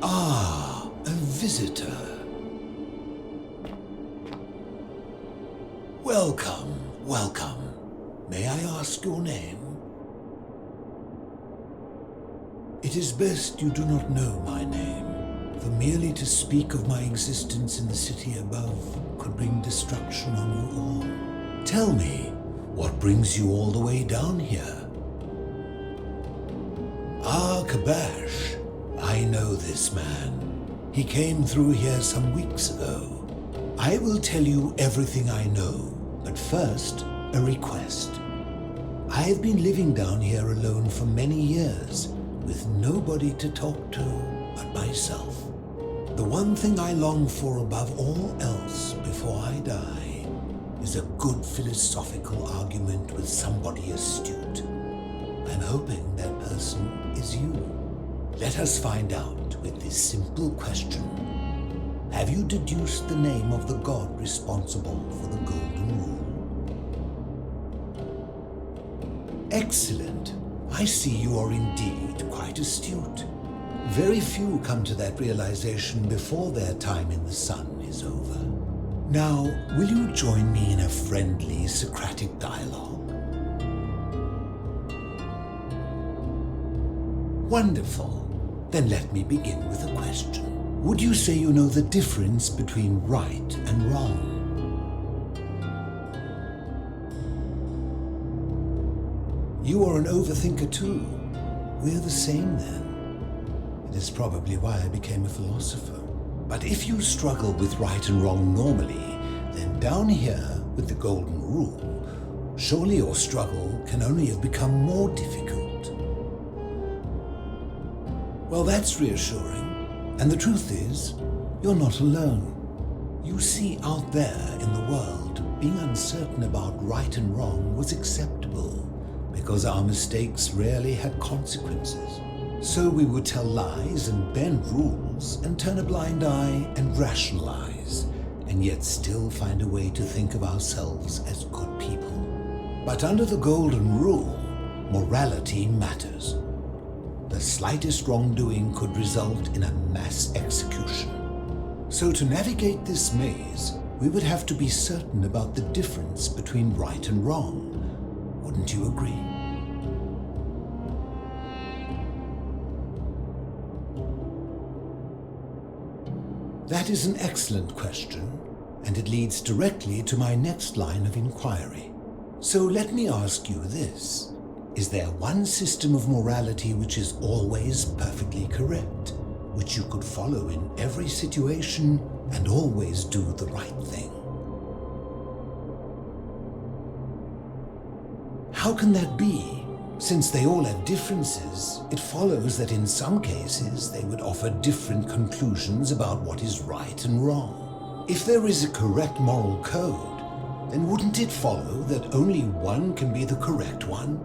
Ah, a visitor. Welcome, welcome. May I ask your name? It is best you do not know my name, for merely to speak of my existence in the city above could bring destruction on you all. Tell me, what brings you all the way down here? Ah, Kabash. I know this man. He came through here some weeks ago. I will tell you everything I know, but first, a request. I have been living down here alone for many years, with nobody to talk to but myself. The one thing I long for above all else before I die is a good philosophical argument with somebody astute. I'm hoping that person is you. Let us find out with this simple question. Have you deduced the name of the god responsible for the Golden Rule? Excellent. I see you are indeed quite astute. Very few come to that realization before their time in the sun is over. Now, will you join me in a friendly Socratic dialogue? Wonderful. Then let me begin with a question. Would you say you know the difference between right and wrong? You are an overthinker too. We're the same then. It is probably why I became a philosopher. But if you struggle with right and wrong normally, then down here with the Golden Rule, surely your struggle can only have become more difficult. Well, that's reassuring. And the truth is, you're not alone. You see, out there in the world, being uncertain about right and wrong was acceptable because our mistakes rarely had consequences. So we would tell lies and bend rules and turn a blind eye and rationalize, and yet still find a way to think of ourselves as good people. But under the Golden Rule, morality matters. The slightest wrongdoing could result in a mass execution. So to navigate this maze, we would have to be certain about the difference between right and wrong. Wouldn't you agree? That is an excellent question, and it leads directly to my next line of inquiry. So let me ask you this. Is there one system of morality which is always perfectly correct, which you could follow in every situation and always do the right thing? How can that be? Since they all have differences, it follows that in some cases they would offer different conclusions about what is right and wrong. If there is a correct moral code, then wouldn't it follow that only one can be the correct one?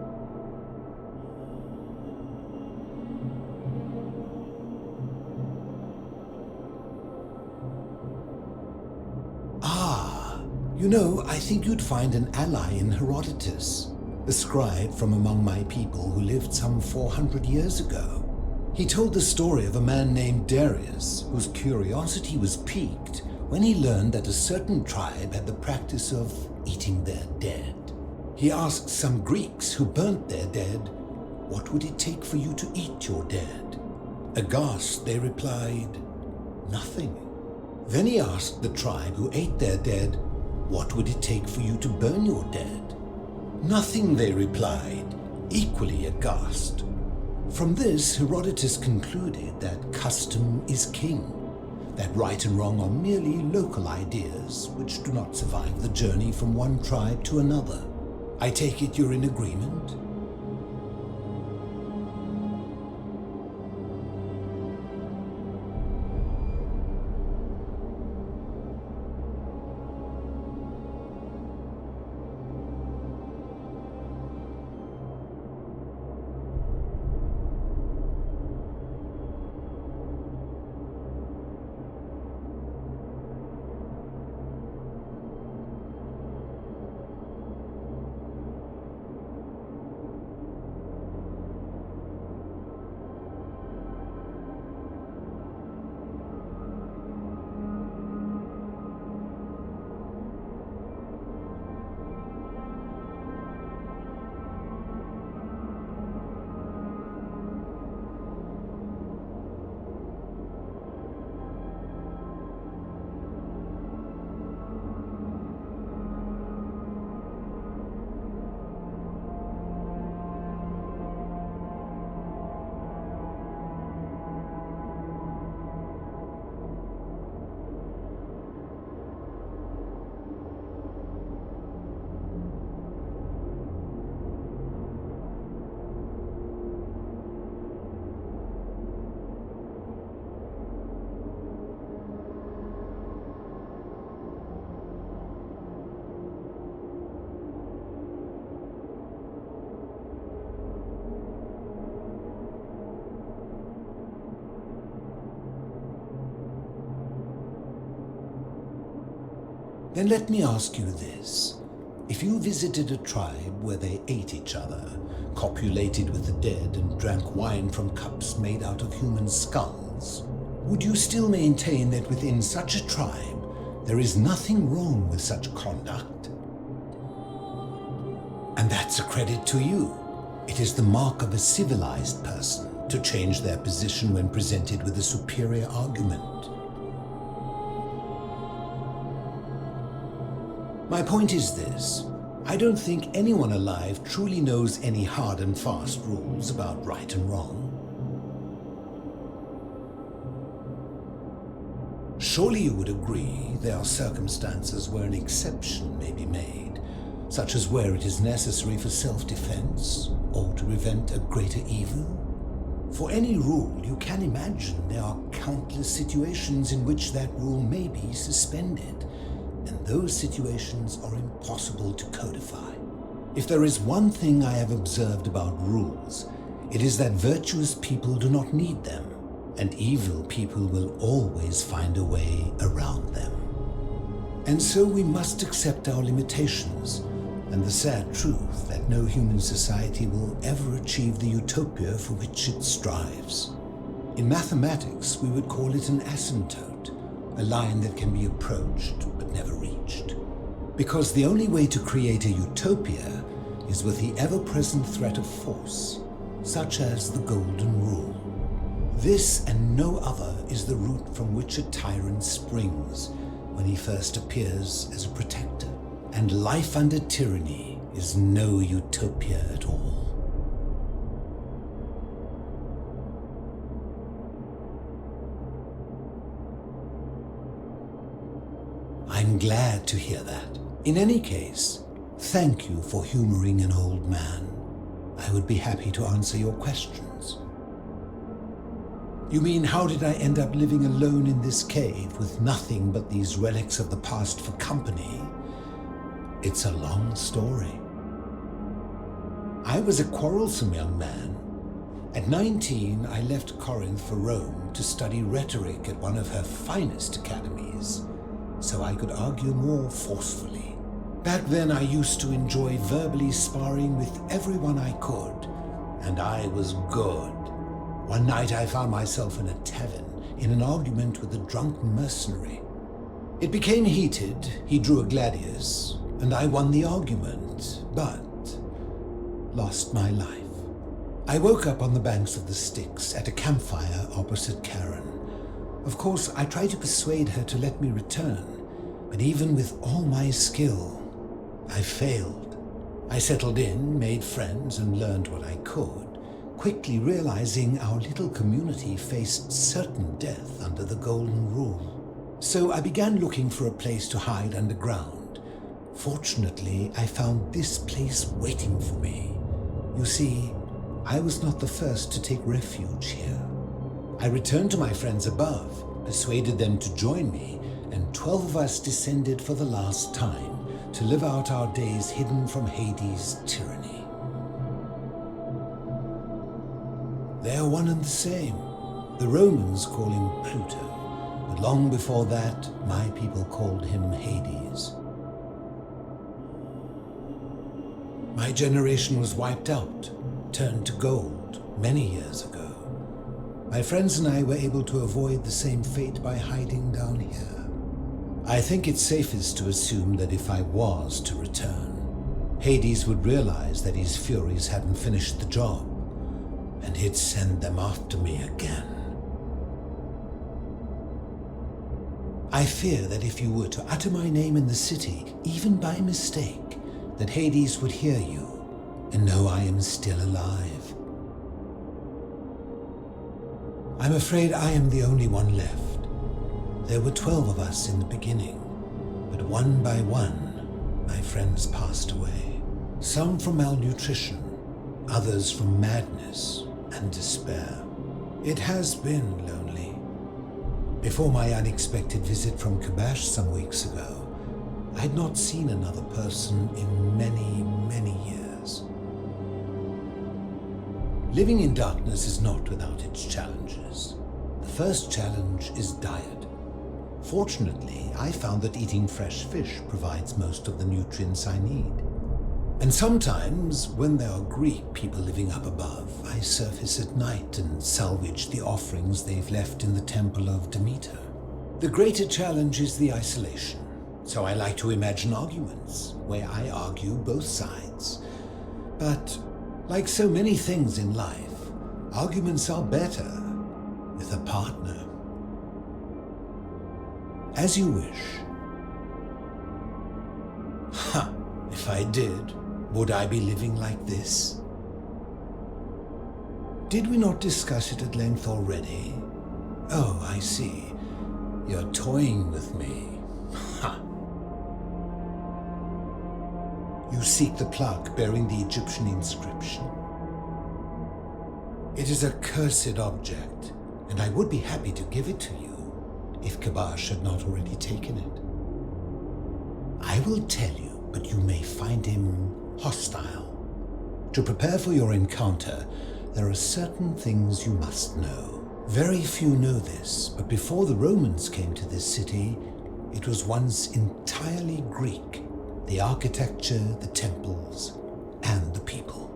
You know, I think you'd find an ally in Herodotus, a scribe from among my people who lived some 400 years ago. He told the story of a man named Darius, whose curiosity was piqued when he learned that a certain tribe had the practice of eating their dead. He asked some Greeks who burnt their dead, "What would it take for you to eat your dead?" Aghast, they replied, "Nothing." Then he asked the tribe who ate their dead, "What would it take for you to burn your dead?" "Nothing," they replied, equally aghast. From this, Herodotus concluded that custom is king, that right and wrong are merely local ideas which do not survive the journey from one tribe to another. I take it you're in agreement? Then let me ask you this. If you visited a tribe where they ate each other, copulated with the dead, and drank wine from cups made out of human skulls, would you still maintain that within such a tribe there is nothing wrong with such conduct? And that's a credit to you. It is the mark of a civilized person to change their position when presented with a superior argument. My point is this. I don't think anyone alive truly knows any hard and fast rules about right and wrong. Surely you would agree there are circumstances where an exception may be made, such as where it is necessary for self-defense or to prevent a greater evil. For any rule, you can imagine there are countless situations in which that rule may be suspended, and those situations are impossible to codify. If there is one thing I have observed about rules, it is that virtuous people do not need them, and evil people will always find a way around them. And so we must accept our limitations, and the sad truth that no human society will ever achieve the utopia for which it strives. In mathematics, we would call it an asymptote, a line that can be approached but never reached. Because the only way to create a utopia is with the ever-present threat of force, such as the Golden Rule. This and no other is the root from which a tyrant springs when he first appears as a protector. And life under tyranny is no utopia at all. I'm glad to hear that. In any case, thank you for humoring an old man. I would be happy to answer your questions. You mean, how did I end up living alone in this cave with nothing but these relics of the past for company? It's a long story. I was a quarrelsome young man. At 19, I left Corinth for Rome to study rhetoric at one of her finest academies, so I could argue more forcefully. Back then, I used to enjoy verbally sparring with everyone I could, and I was good. One night, I found myself in a tavern in an argument with a drunken mercenary. It became heated. He drew a gladius, and I won the argument, but lost my life. I woke up on the banks of the Styx at a campfire opposite Karen. Of course, I tried to persuade her to let me return, but even with all my skill, I failed. I settled in, made friends, and learned what I could, quickly realizing our little community faced certain death under the Golden Rule. So I began looking for a place to hide underground. Fortunately, I found this place waiting for me. You see, I was not the first to take refuge here. I returned to my friends above, persuaded them to join me, and 12 of us descended for the last time to live out our days hidden from Hades' tyranny. They are one and the same. The Romans call him Pluto, but long before that, my people called him Hades. My generation was wiped out, turned to gold, many years ago. My friends and I were able to avoid the same fate by hiding down here. I think it's safest to assume that if I was to return, Hades would realize that his furies hadn't finished the job, and he'd send them after me again. I fear that if you were to utter my name in the city, even by mistake, that Hades would hear you and know I am still alive. I'm afraid I am the only one left. There were 12 of us in the beginning, but one by one, my friends passed away. Some from malnutrition, others from madness and despair. It has been lonely. Before my unexpected visit from Kabash some weeks ago, I had not seen another person in many, many years. Living in darkness is not without its challenges. The first challenge is diet. Fortunately, I found that eating fresh fish provides most of the nutrients I need. And sometimes, when there are Greek people living up above, I surface at night and salvage the offerings they've left in the temple of Demeter. The greater challenge is the isolation, so I like to imagine arguments, where I argue both sides. But, like so many things in life, arguments are better with a partner. As you wish. Ha! If I did, would I be living like this? Did we not discuss it at length already? Oh, I see. You're toying with me. Ha! You seek the plaque bearing the Egyptian inscription. It is a cursed object, and I would be happy to give it to you if Kabash had not already taken it. I will tell you, but you may find him hostile. To prepare for your encounter, there are certain things you must know. Very few know this, but before the Romans came to this city, it was once entirely Greek. The architecture, the temples, and the people.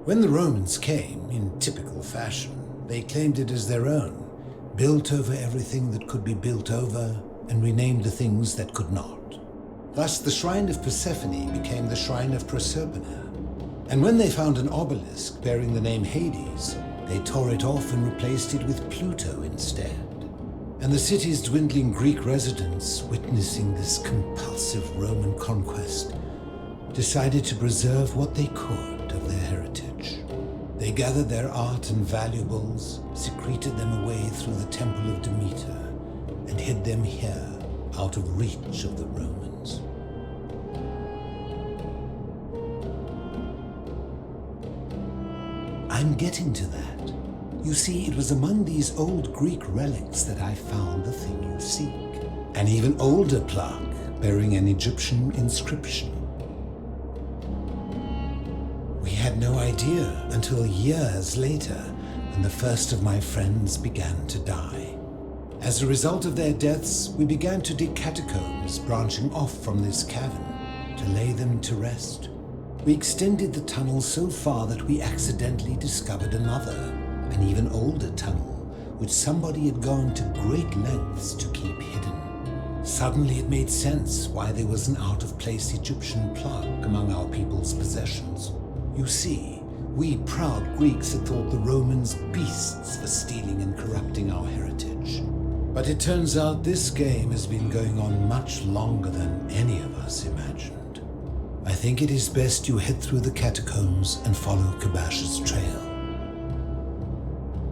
When the Romans came, in typical fashion, they claimed it as their own, built over everything that could be built over, and renamed the things that could not. Thus, the shrine of Persephone became the shrine of Proserpina. And when they found an obelisk bearing the name Hades, they tore it off and replaced it with Pluto instead. And the city's dwindling Greek residents, witnessing this compulsive Roman conquest, decided to preserve what they could of their heritage. They gathered their art and valuables, secreted them away through the temple of Demeter, and hid them here, out of reach of the Romans. I'm getting to that. You see, it was among these old Greek relics that I found the thing you seek. An even older plaque bearing an Egyptian inscription. We had no idea until years later when the first of my friends began to die. As a result of their deaths, we began to dig catacombs branching off from this cavern to lay them to rest. We extended the tunnel so far that we accidentally discovered another, an even older tunnel, which somebody had gone to great lengths to keep hidden. Suddenly it made sense why there was an out-of-place Egyptian plaque among our people's possessions. You see, we proud Greeks had thought the Romans beasts for stealing and corrupting our heritage. But it turns out this game has been going on much longer than any of us imagined. I think it is best you head through the catacombs and follow Kabash's trail.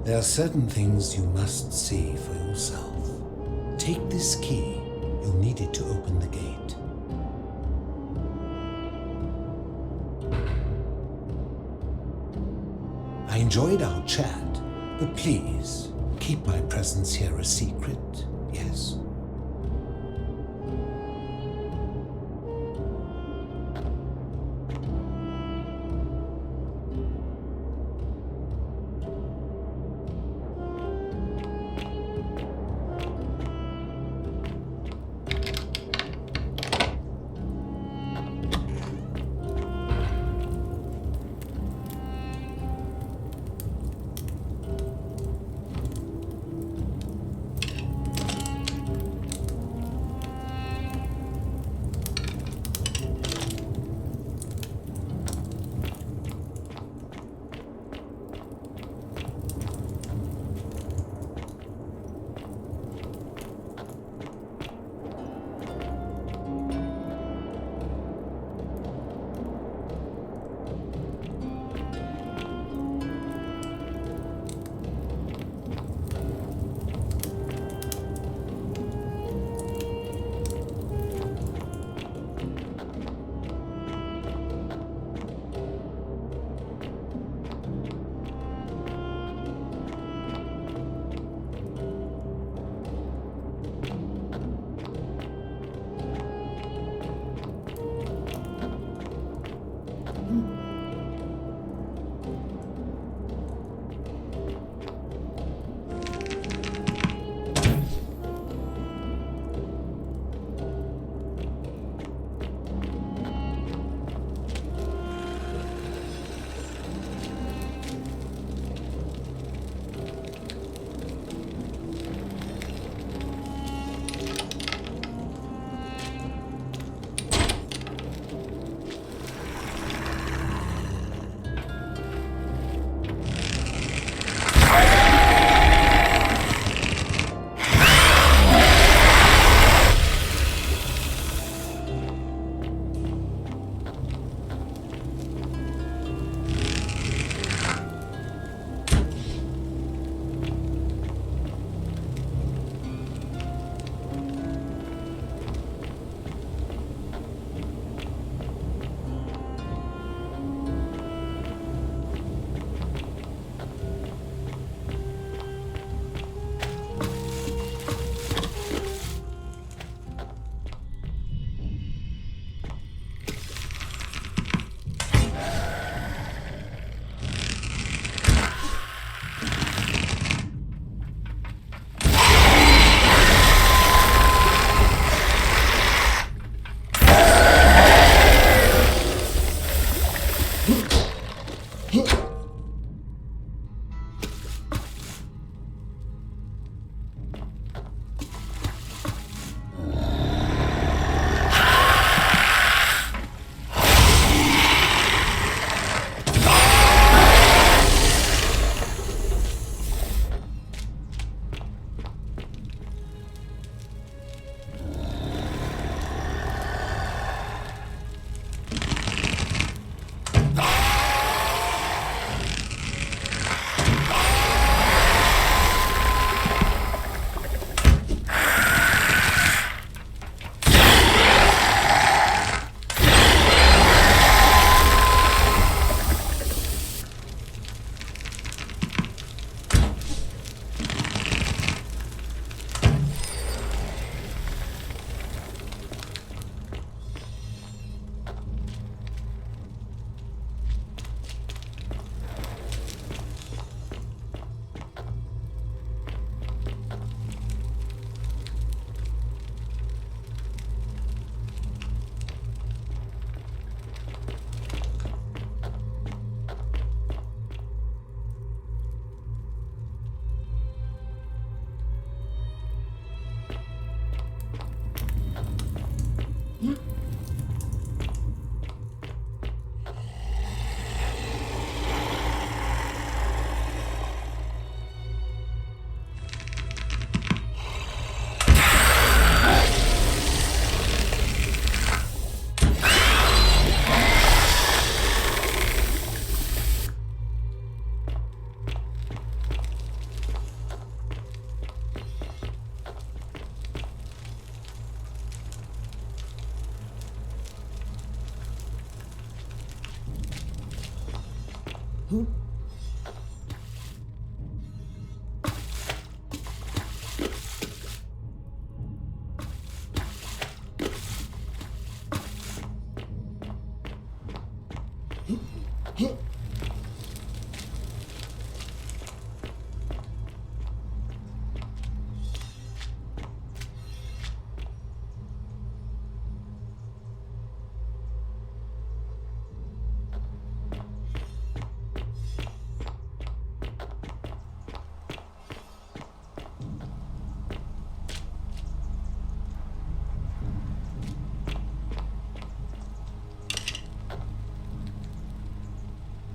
There are certain things you must see for yourself. Take this key. You'll need it to open the gate. I enjoyed our chat, but please, keep my presence here a secret, yes?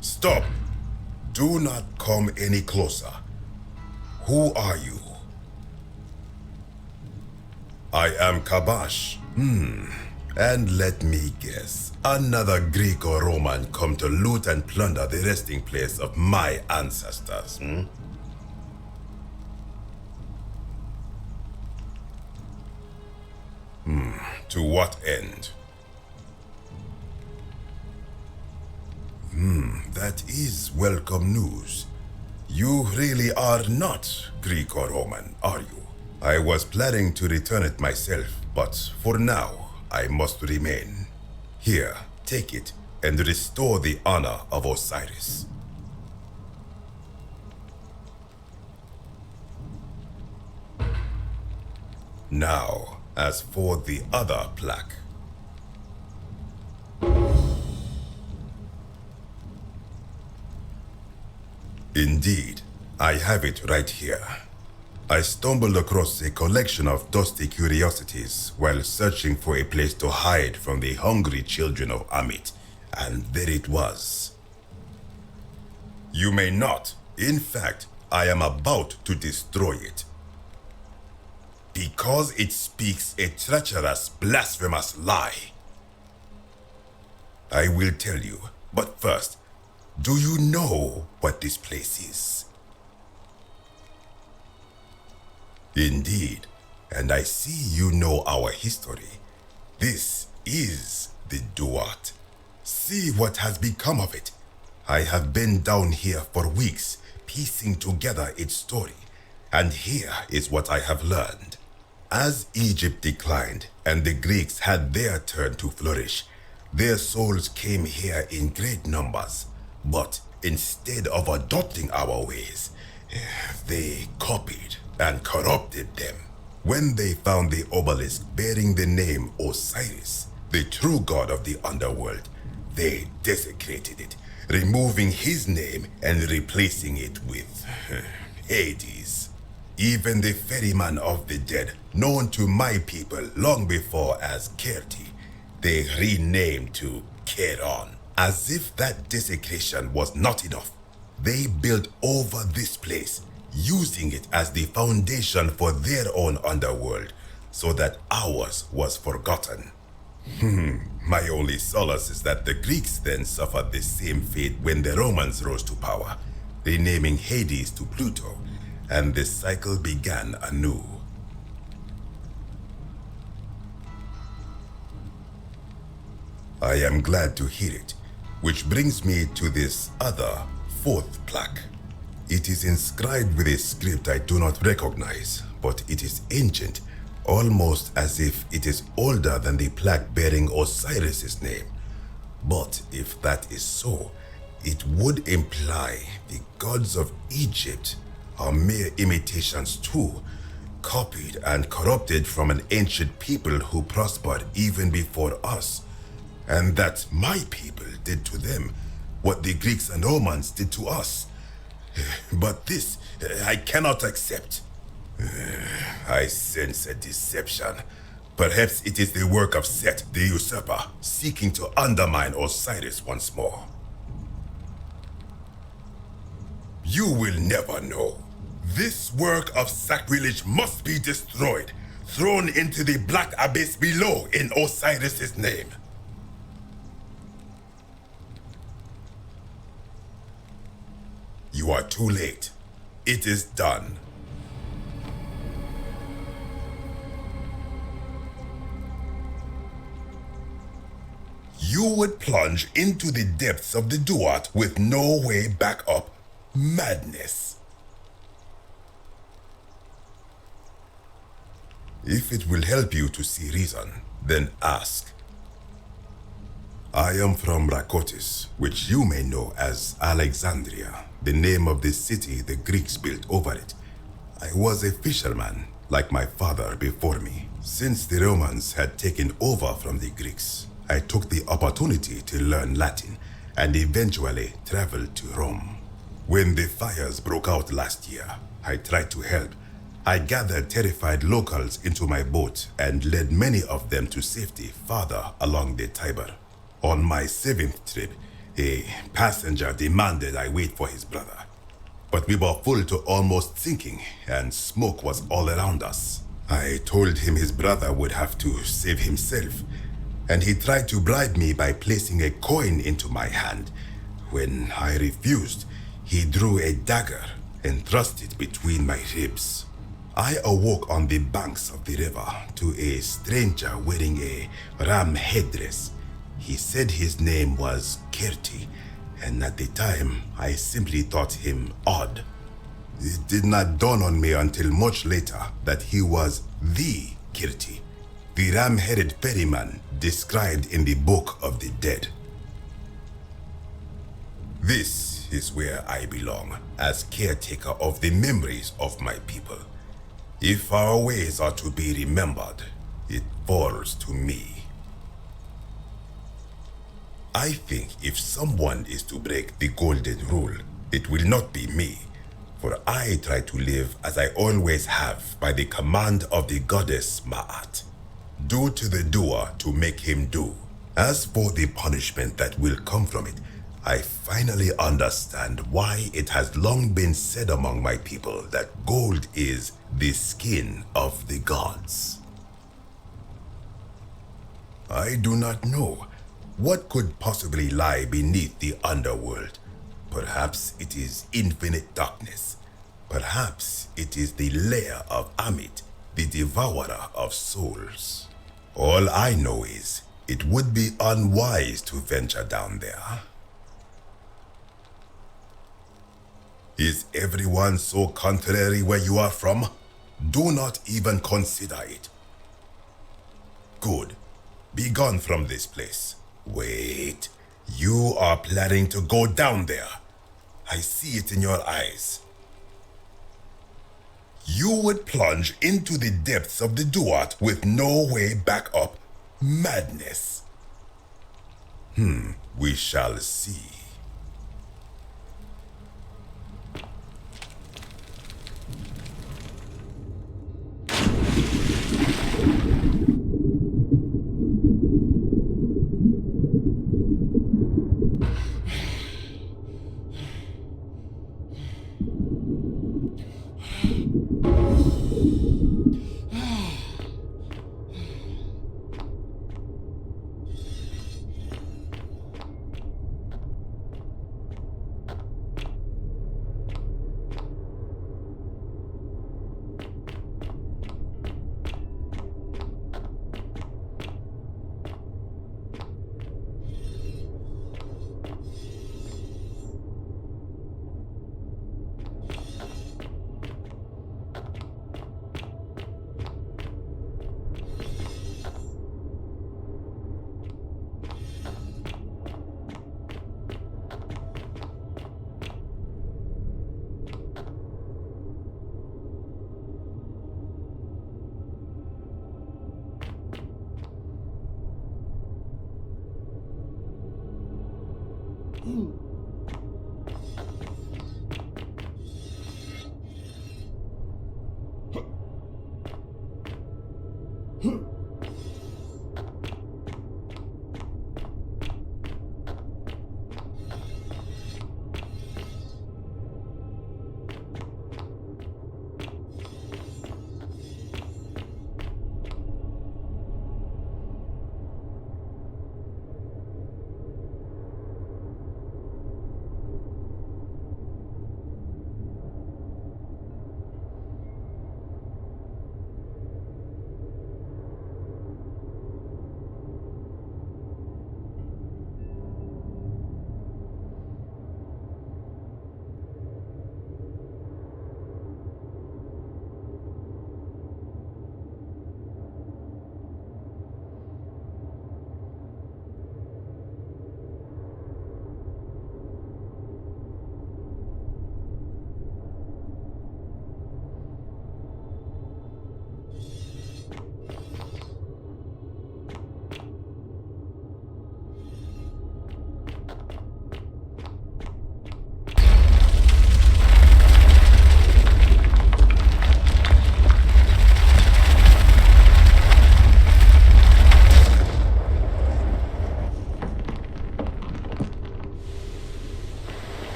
Stop! Do not come any closer. Who are you? I am Kabash. And let me guess, another Greek or Roman come to loot and plunder the resting place of my ancestors, To what end? That is welcome news. You really are not Greek or Roman, are you? I was planning to return it myself, but for now, I must remain. Here, take it and restore the honor of Osiris. Now, as for the other plaque. Indeed, I have it right here. I stumbled across a collection of dusty curiosities while searching for a place to hide from the hungry children of Amit, and there it was. You may not. In fact, I am about to destroy it. Because it speaks a treacherous, blasphemous lie. I will tell you, but first, do you know what this place is? Indeed, and I see you know our history. This is the Duat. See what has become of it. I have been down here for weeks, piecing together its story, and here is what I have learned. As Egypt declined and the Greeks had their turn to flourish, their souls came here in great numbers. But instead of adopting our ways, they copied and corrupted them. When they found the obelisk bearing the name Osiris, the true god of the underworld, they desecrated it, removing his name and replacing it with Hades. Even the ferryman of the dead, known to my people long before as Kerti, they renamed to Keron. As if that desecration was not enough, they built over this place, using it as the foundation for their own underworld, so that ours was forgotten. My only solace is that the Greeks then suffered the same fate when the Romans rose to power, renaming Hades to Pluto, and the cycle began anew. I am glad to hear it. Which brings me to this other, fourth plaque. It is inscribed with a script I do not recognize, but it is ancient, almost as if it is older than the plaque bearing Osiris's name. But if that is so, it would imply the gods of Egypt are mere imitations too, copied and corrupted from an ancient people who prospered even before us. And that my people did to them what the Greeks and Romans did to us. But this I cannot accept. I sense a deception, Perhaps it is the work of Set, the usurper, seeking to undermine Osiris once more. You will never know. This work of sacrilege must be destroyed, thrown into the black abyss below in Osiris's name. You are too late. It is done. You would plunge into the depths of the Duat with no way back up. Madness. If it will help you to see reason, then ask. I am from Rakotis, which you may know as Alexandria, the name of the city the Greeks built over it. I was a fisherman, like my father before me. Since the Romans had taken over from the Greeks, I took the opportunity to learn Latin and eventually traveled to Rome. When the fires broke out last year, I tried to help. I gathered terrified locals into my boat and led many of them to safety farther along the Tiber. On my 7th trip, a passenger demanded I wait for his brother. But we were full to almost sinking, and smoke was all around us. I told him his brother would have to save himself, and he tried to bribe me by placing a coin into my hand. When I refused, he drew a dagger and thrust it between my ribs. I awoke on the banks of the river to a stranger wearing a ram headdress. He said his name was Kirti, and at the time, I simply thought him odd. It did not dawn on me until much later that he was the Kirti, the ram-headed ferryman described in the Book of the Dead. This is where I belong, as caretaker of the memories of my people. If our ways are to be remembered, it falls to me. I think if someone is to break the golden rule, it will not be me, for I try to live as I always have by the command of the goddess Ma'at. Do to the doer to make him do. As for the punishment that will come from it, I finally understand why it has long been said among my people that gold is the skin of the gods. I do not know. What could possibly lie beneath the underworld? Perhaps it is infinite darkness. Perhaps it is the lair of Amit, the devourer of souls. All I know is, it would be unwise to venture down there. Is everyone so contrary where you are from? Do not even consider it. Good. Be gone from this place. Wait, you are planning to go down there. I see it in your eyes. You would plunge into the depths of the Duat with no way back up. Madness. We shall see.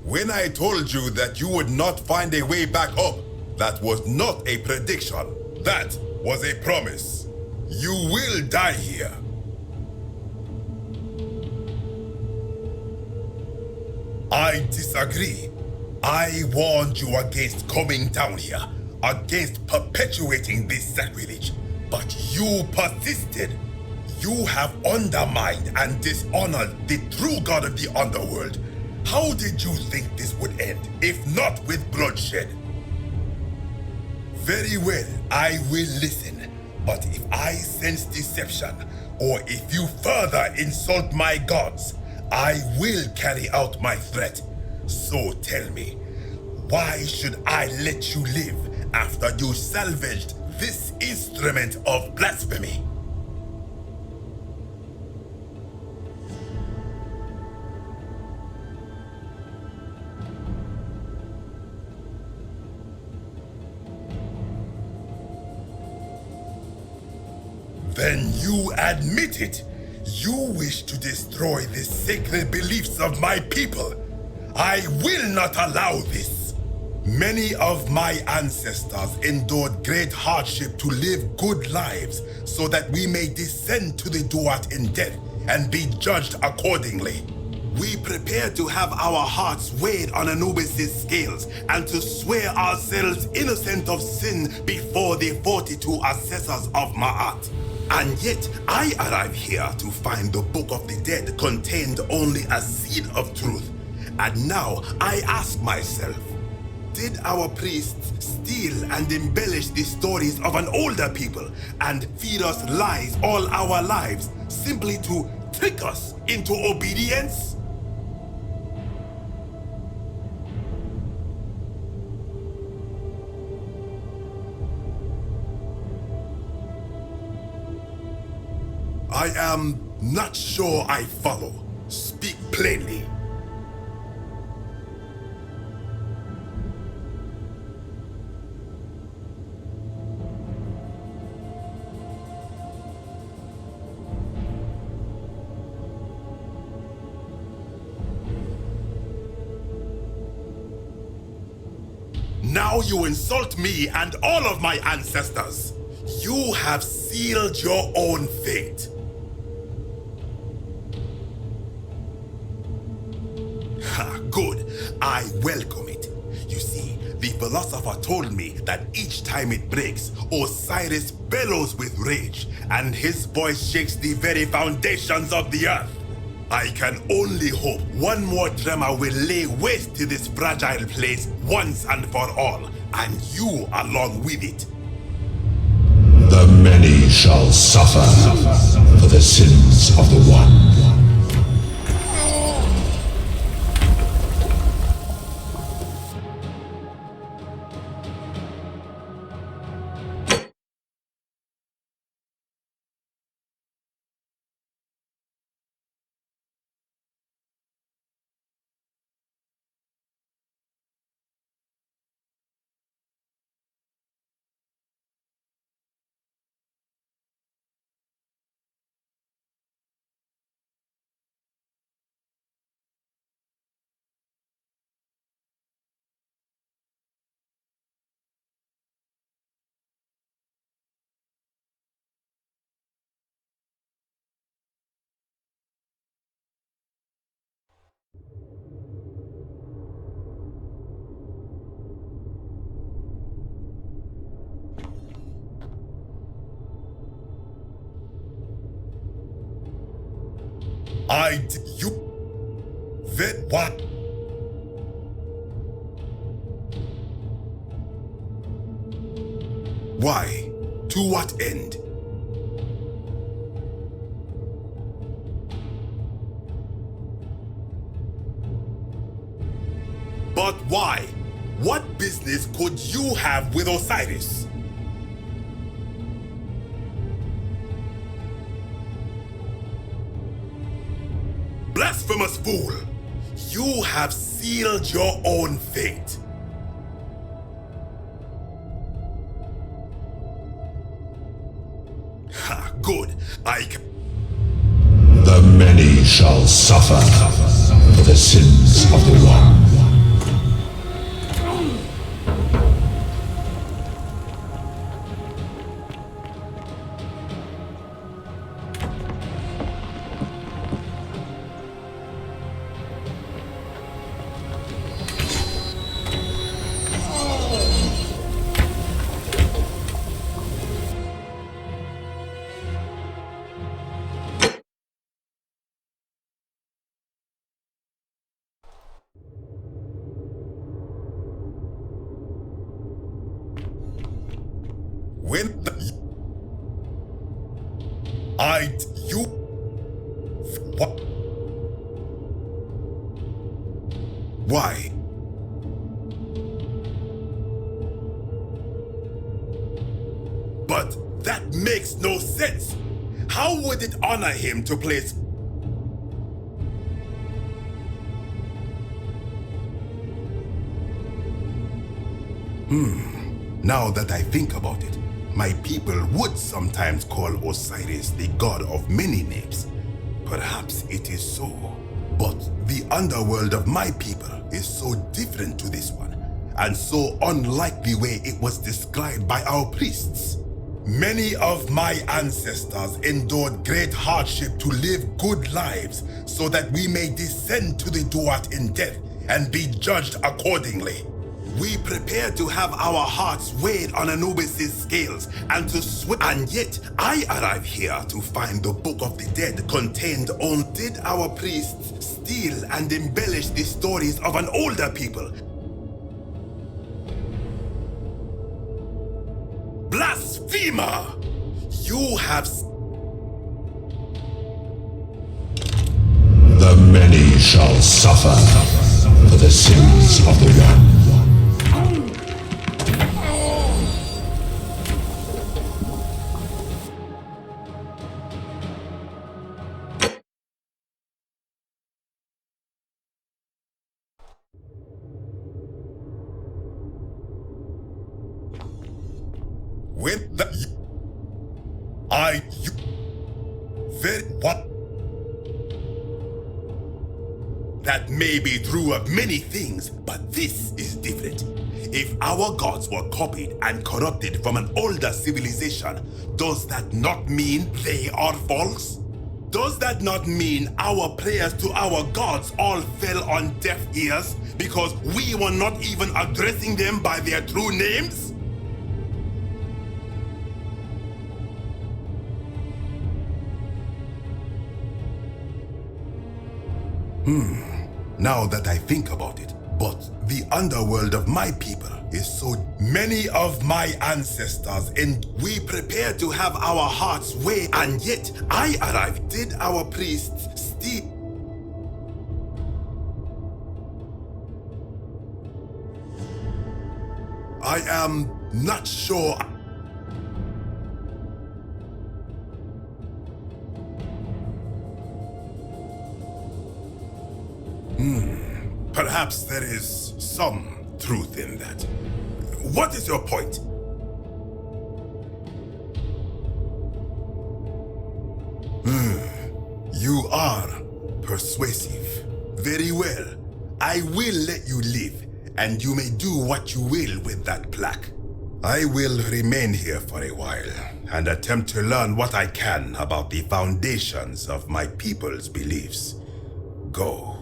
When I told you that you would not find a way back up, that was not a prediction. That was a promise. You will die here. I disagree. I warned you against coming down here, against perpetuating this sacrilege, but you persisted. You have undermined and dishonored the true God of the underworld. How did you think this would end, if not with bloodshed? Very well, I will listen, but if I sense deception, or if you further insult my gods, I will carry out my threat. So tell me, why should I let you live after you salvaged this instrument of blasphemy? Then you admit it. You wish to destroy the sacred beliefs of my people. I will not allow this. Many of my ancestors endured great hardship to live good lives so that we may descend to the Duat in death and be judged accordingly. We prepare to have our hearts weighed on Anubis' scales and to swear ourselves innocent of sin before the 42 assessors of Ma'at. And yet, I arrive here to find the Book of the Dead contained only a seed of truth. And now, I ask myself, did our priests steal and embellish the stories of an older people and feed us lies all our lives simply to trick us into obedience? I am not sure I follow. Speak plainly. Now you insult me and all of my ancestors. You have sealed your own fate. Good. I welcome it. You see, the philosopher told me that each time it breaks, Osiris bellows with rage, and his voice shakes the very foundations of the earth. I can only hope one more tremor will lay waste to this fragile place once and for all, and you along with it. The many shall suffer for the sins of the one. What? Why? To what end? But why? What business could you have with Osiris? Blasphemous fool! You have sealed your own fate. Ha, good. The many shall suffer for the sins of the one. When you what? Why? But that makes no sense. How would it honor him to place? Now that I think about it, my people would sometimes call Osiris the god of many names. Perhaps it is so. But the underworld of my people is so different to this one, and so unlike the way it was described by our priests. Many of my ancestors endured great hardship to live good lives so that we may descend to the Duat in death and be judged accordingly. We prepare to have our hearts weighed on Anubis' scales and to and yet I arrive here to find the Book of the Dead contained on. Did our priests steal and embellish the stories of an older people? Blasphemer! You have... The many shall suffer for the sins of the one. When the... What? That may be true of many things, but this is different. If our gods were copied and corrupted from an older civilization, does that not mean they are false? Does that not mean our prayers to our gods all fell on deaf ears because we were not even addressing them by their true names? Now that I think about it, but the underworld of my people is so many of my ancestors, and we prepare to have our hearts weighed, and yet I arrived. Did our priests steal? I am not sure. Perhaps there is some truth in that. What is your point? You are persuasive. Very well. I will let you live, and you may do what you will with that plaque. I will remain here for a while and attempt to learn what I can about the foundations of my people's beliefs. Go.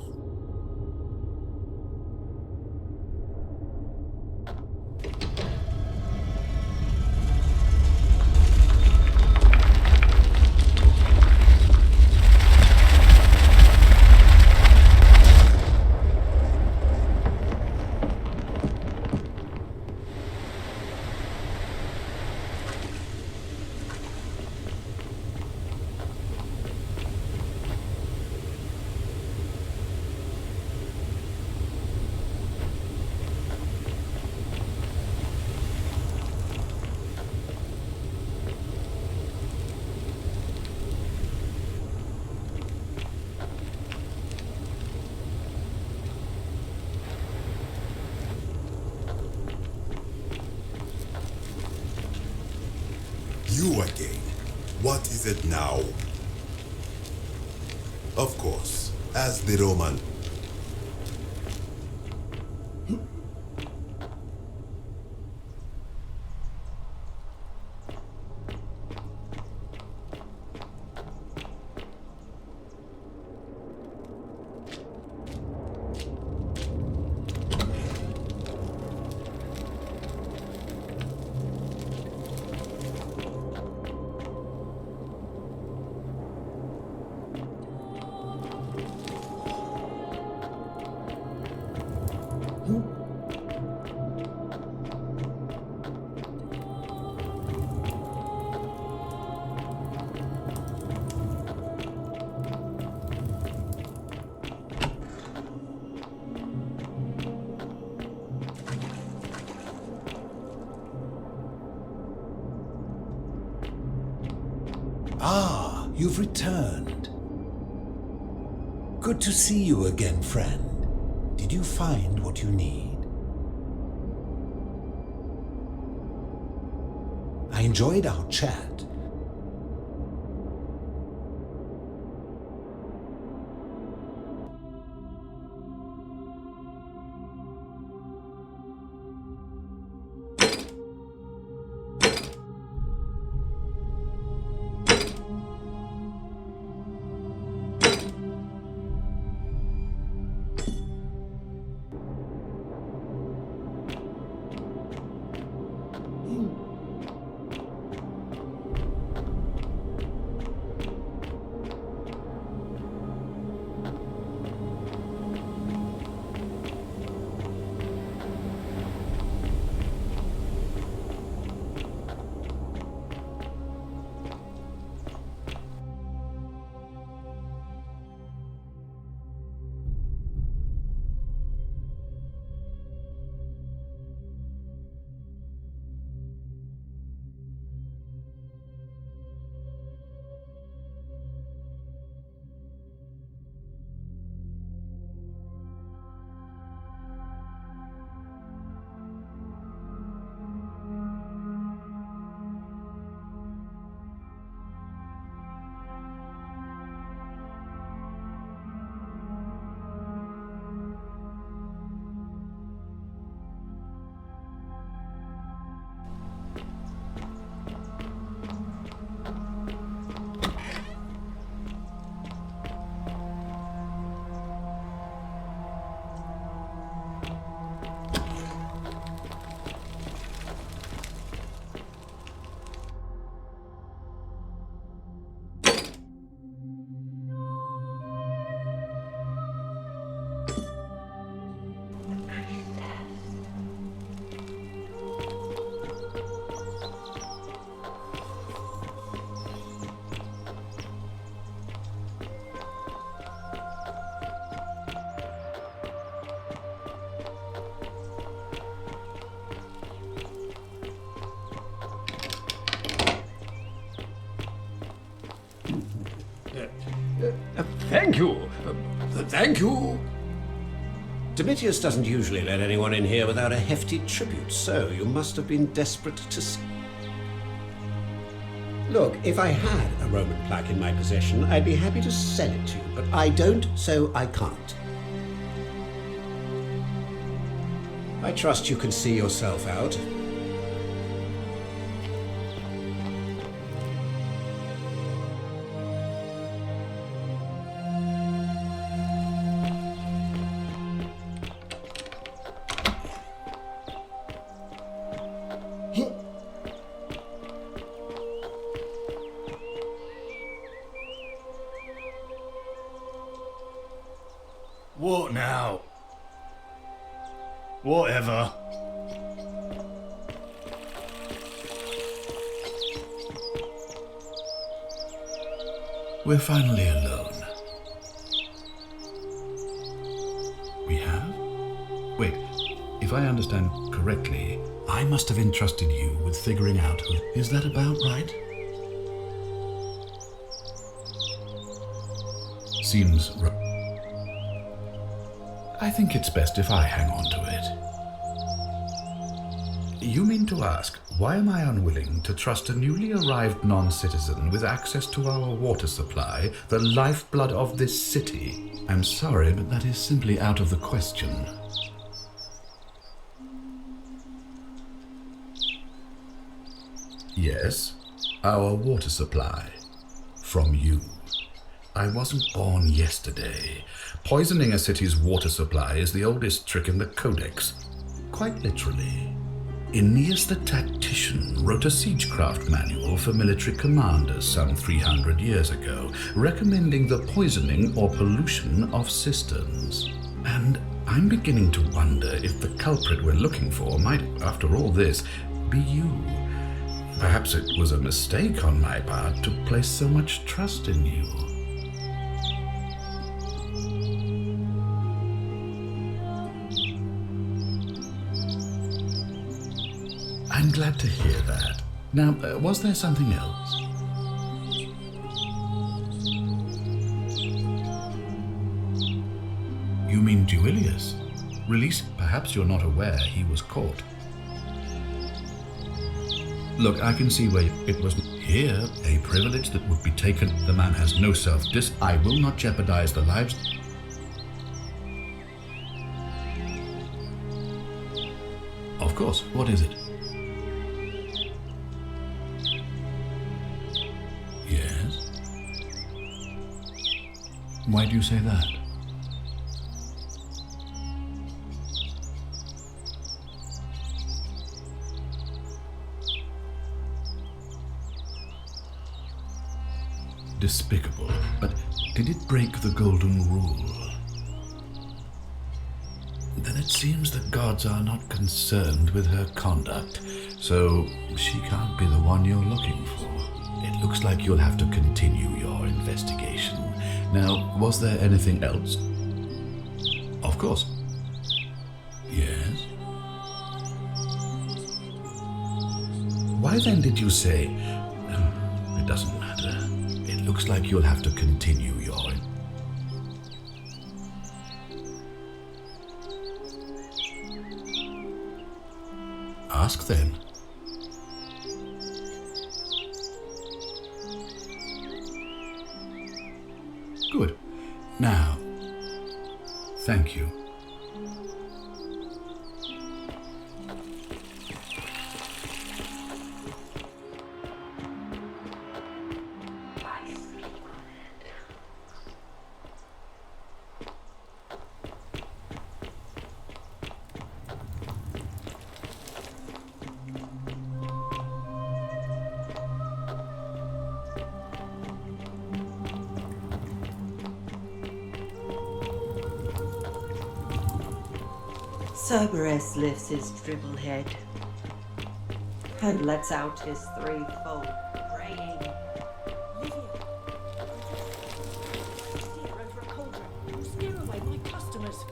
You again. What is it now? Of course, as the Roman. Ah, you've returned. Good to see you again, friend. Did you find what you need? I enjoyed our chat. Thank you. Thank you. Domitius doesn't usually let anyone in here without a hefty tribute, so you must have been desperate to see. Look, if I had a Roman plaque in my possession, I'd be happy to sell it to you, but I don't, so I can't. I trust you can see yourself out. What now? Whatever. We're finally alone. We have? Wait, if I understand correctly, I must have entrusted you with figuring out who... Is that about right? Seems right. I think it's best if I hang on to it. You mean to ask, why am I unwilling to trust a newly arrived non-citizen with access to our water supply, the lifeblood of this city? I'm sorry, but that is simply out of the question. Yes, our water supply. From you. I wasn't born yesterday. Poisoning a city's water supply is the oldest trick in the Codex. Quite literally. Aeneas the Tactician wrote a siegecraft manual for military commanders some 300 years ago, recommending the poisoning or pollution of cisterns. And I'm beginning to wonder if the culprit we're looking for might, after all this, be you. Perhaps it was a mistake on my part to place so much trust in you. I'm glad to hear that. Now, was there something else? You mean Duilius? Release? Perhaps you're not aware he was caught. Look, I can see where it was here, a privilege that would be taken. The man has no self-dis. I will not jeopardize the lives. Of course, what is it? Yes? Why do you say that? Despicable, but did it break the golden rule? Then it seems the gods are not concerned with her conduct, so she can't be the one you're looking for. It looks like you'll have to continue your investigation. Now, was there anything else? Of course. Yes? Why then did you say... It doesn't matter. It looks like you'll have to continue your... Ask then. Good. Now, thank you. Cerberus lifts his dribble head and lets out his threefold praying. Livia! Here over a cauldron. You'll scare away my customers.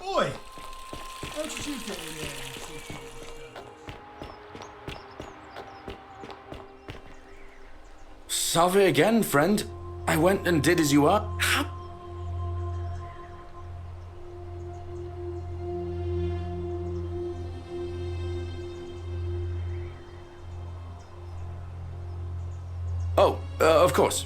Oi! How did you get in there? Salve again, friend. I went and did as you are. Oh, of course.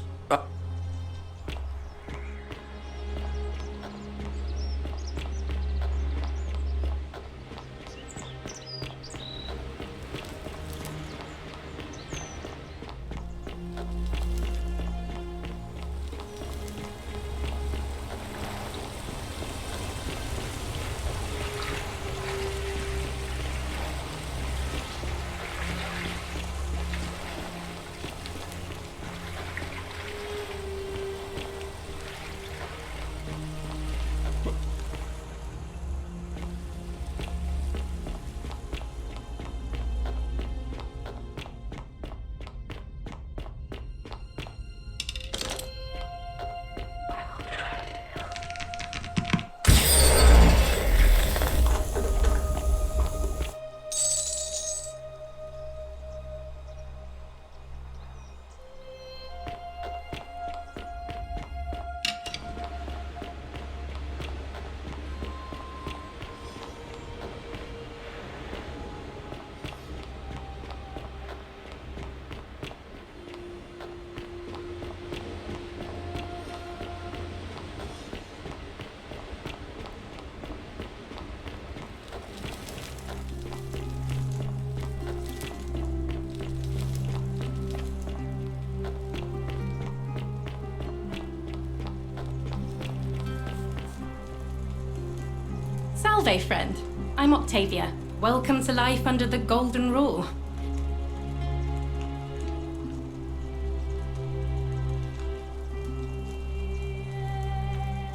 Salve, friend. I'm Octavia. Welcome to life under the Golden Rule.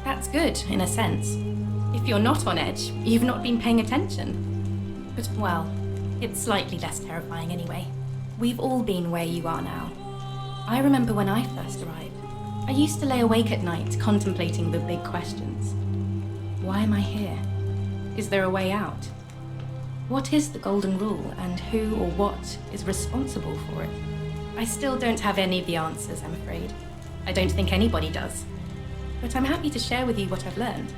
That's good, in a sense. If you're not on edge, you've not been paying attention. But, well, it's slightly less terrifying anyway. We've all been where you are now. I remember when I first arrived. I used to lay awake at night contemplating the big questions. Why am I here? Is there a way out? What is the Golden Rule, and who or what is responsible for it? I still don't have any of the answers, I'm afraid. I don't think anybody does. But I'm happy to share with you what I've learned.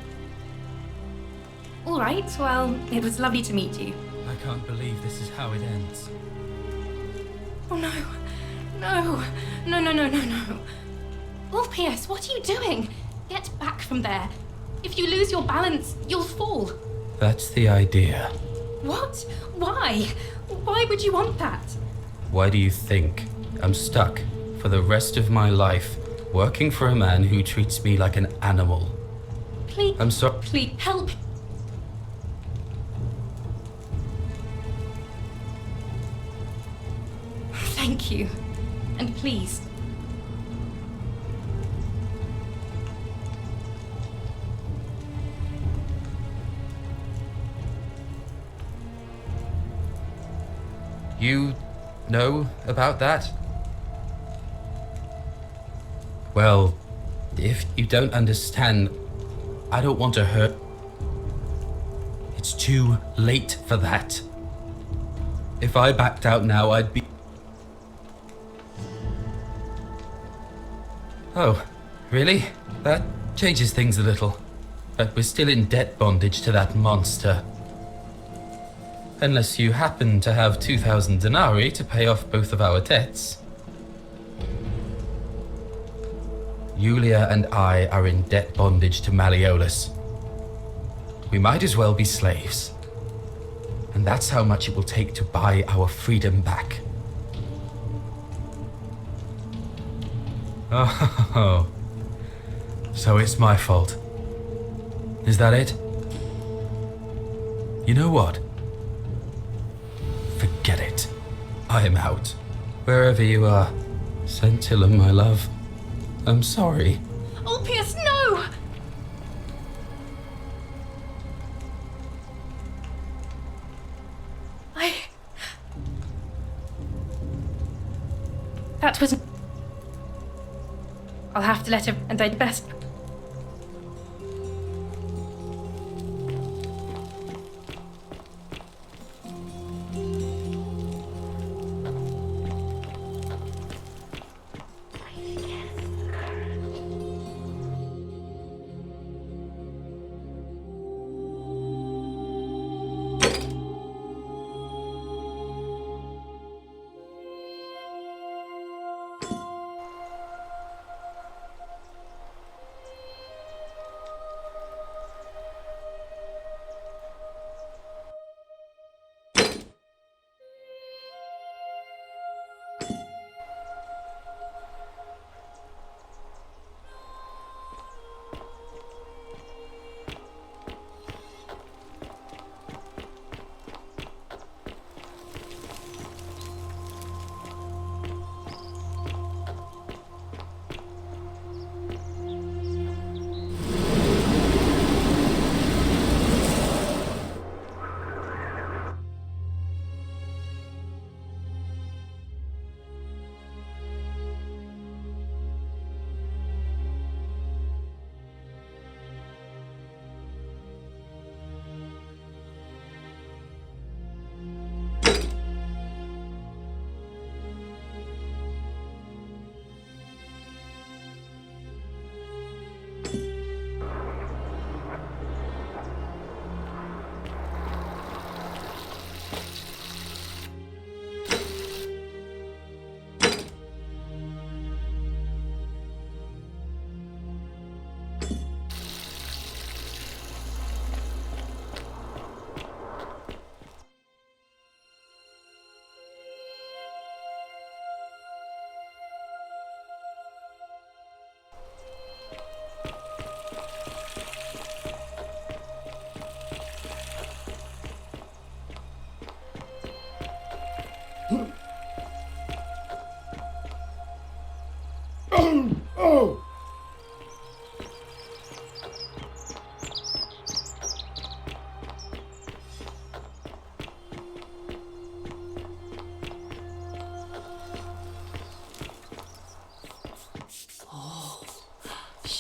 All right, well, it was lovely to meet you. I can't believe this is how it ends. Oh no, no, no, no, no, no, no. Ulpius, what are you doing? Get back from there. If you lose your balance, you'll fall. That's the idea. What? Why? Why would you want that? Why do you think I'm stuck for the rest of my life working for a man who treats me like an animal? Please. I'm sorry. Please, help. Thank you. And please. You know about that? Well, if you don't understand, I don't want to hurt. It's too late for that. If I backed out now, I'd be... Oh, really? That changes things a little. But we're still in debt bondage to that monster. Unless you happen to have 2,000 denarii to pay off both of our debts. Julia and I are in debt bondage to Malleolus. We might as well be slaves. And that's how much it will take to buy our freedom back. Oh, so it's my fault. Is that it? You know what? Forget it. I am out. Wherever you are, Centillum, my love. I'm sorry. Ulpius, no! That was... I'll have to let her... and I'd best...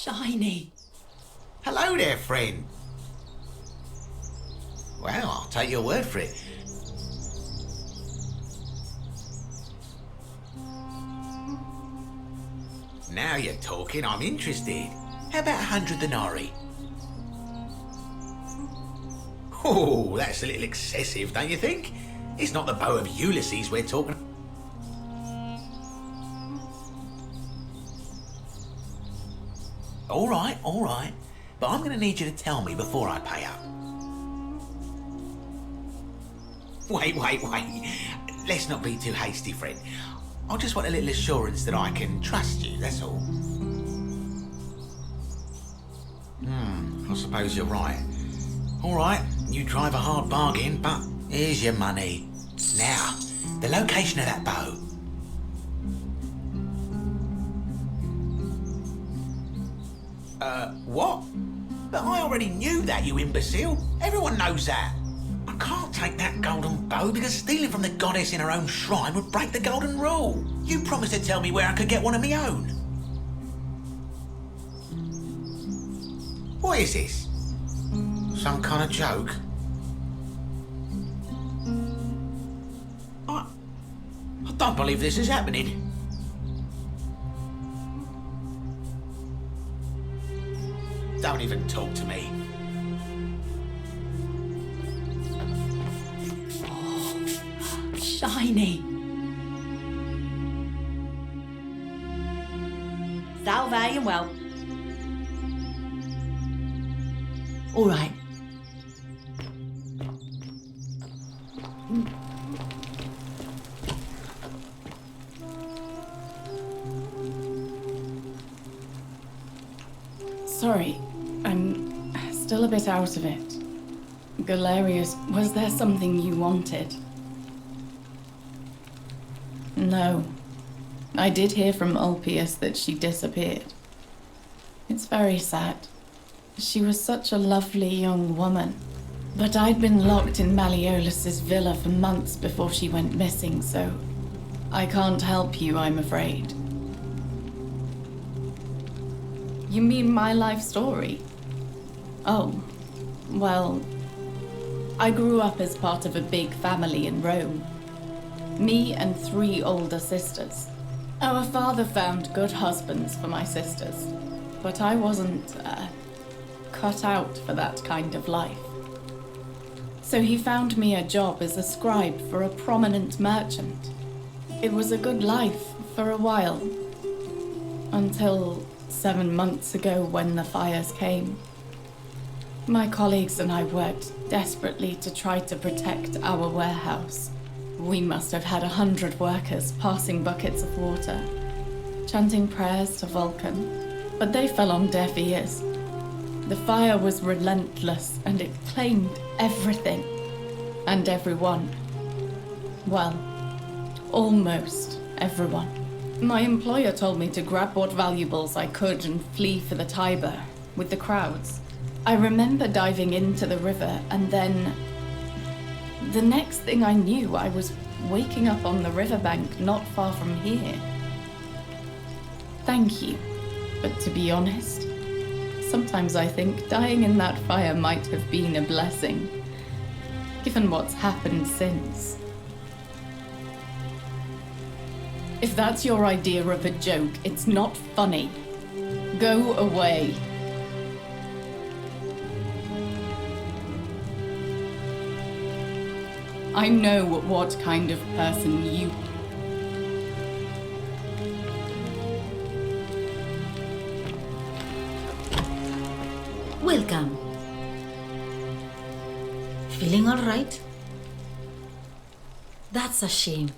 Shiny. Hello there, friend. Well, I'll take your word for it. Now you're talking, I'm interested. How about 100 denarii? Oh, that's a little excessive, don't you think? It's not the bow of Ulysses we're talking. All right. But I'm going to need you to tell me before I pay up. Wait. Let's not be too hasty, friend. I just want a little assurance that I can trust you, that's all. I suppose you're right. All right, you drive a hard bargain, but here's your money. Now, the location of that bow. What? But I already knew that, you imbecile. Everyone knows that. I can't take that golden bow because stealing from the goddess in her own shrine would break the golden rule. You promised to tell me where I could get one of my own. What is this? Some kind of joke? I don't believe this is happening. Don't even talk to me. Shiny. Salve and well. All right. Sorry, I'm still a bit out of it. Galerius, was there something you wanted? No. I did hear from Ulpius that she disappeared. It's very sad. She was such a lovely young woman. But I'd been locked in Malleolus's villa for months before she went missing, so I can't help you, I'm afraid. You mean my life story? Oh, well, I grew up as part of a big family in Rome. Me and 3 older sisters. Our father found good husbands for my sisters, but I wasn't cut out for that kind of life. So he found me a job as a scribe for a prominent merchant. It was a good life for a while, until 7 months ago when the fires came. My colleagues and I worked desperately to try to protect our warehouse. We must have had 100 workers passing buckets of water, chanting prayers to Vulcan, but they fell on deaf ears. The fire was relentless and it claimed everything and everyone. Well, almost everyone. My employer told me to grab what valuables I could and flee for the Tiber with the crowds. I remember diving into the river and then the next thing I knew, I was waking up on the riverbank not far from here. Thank you, but to be honest, sometimes I think dying in that fire might have been a blessing, given what's happened since. If that's your idea of a joke, it's not funny. Go away. I know what kind of person you... Welcome. Feeling all right? That's a shame.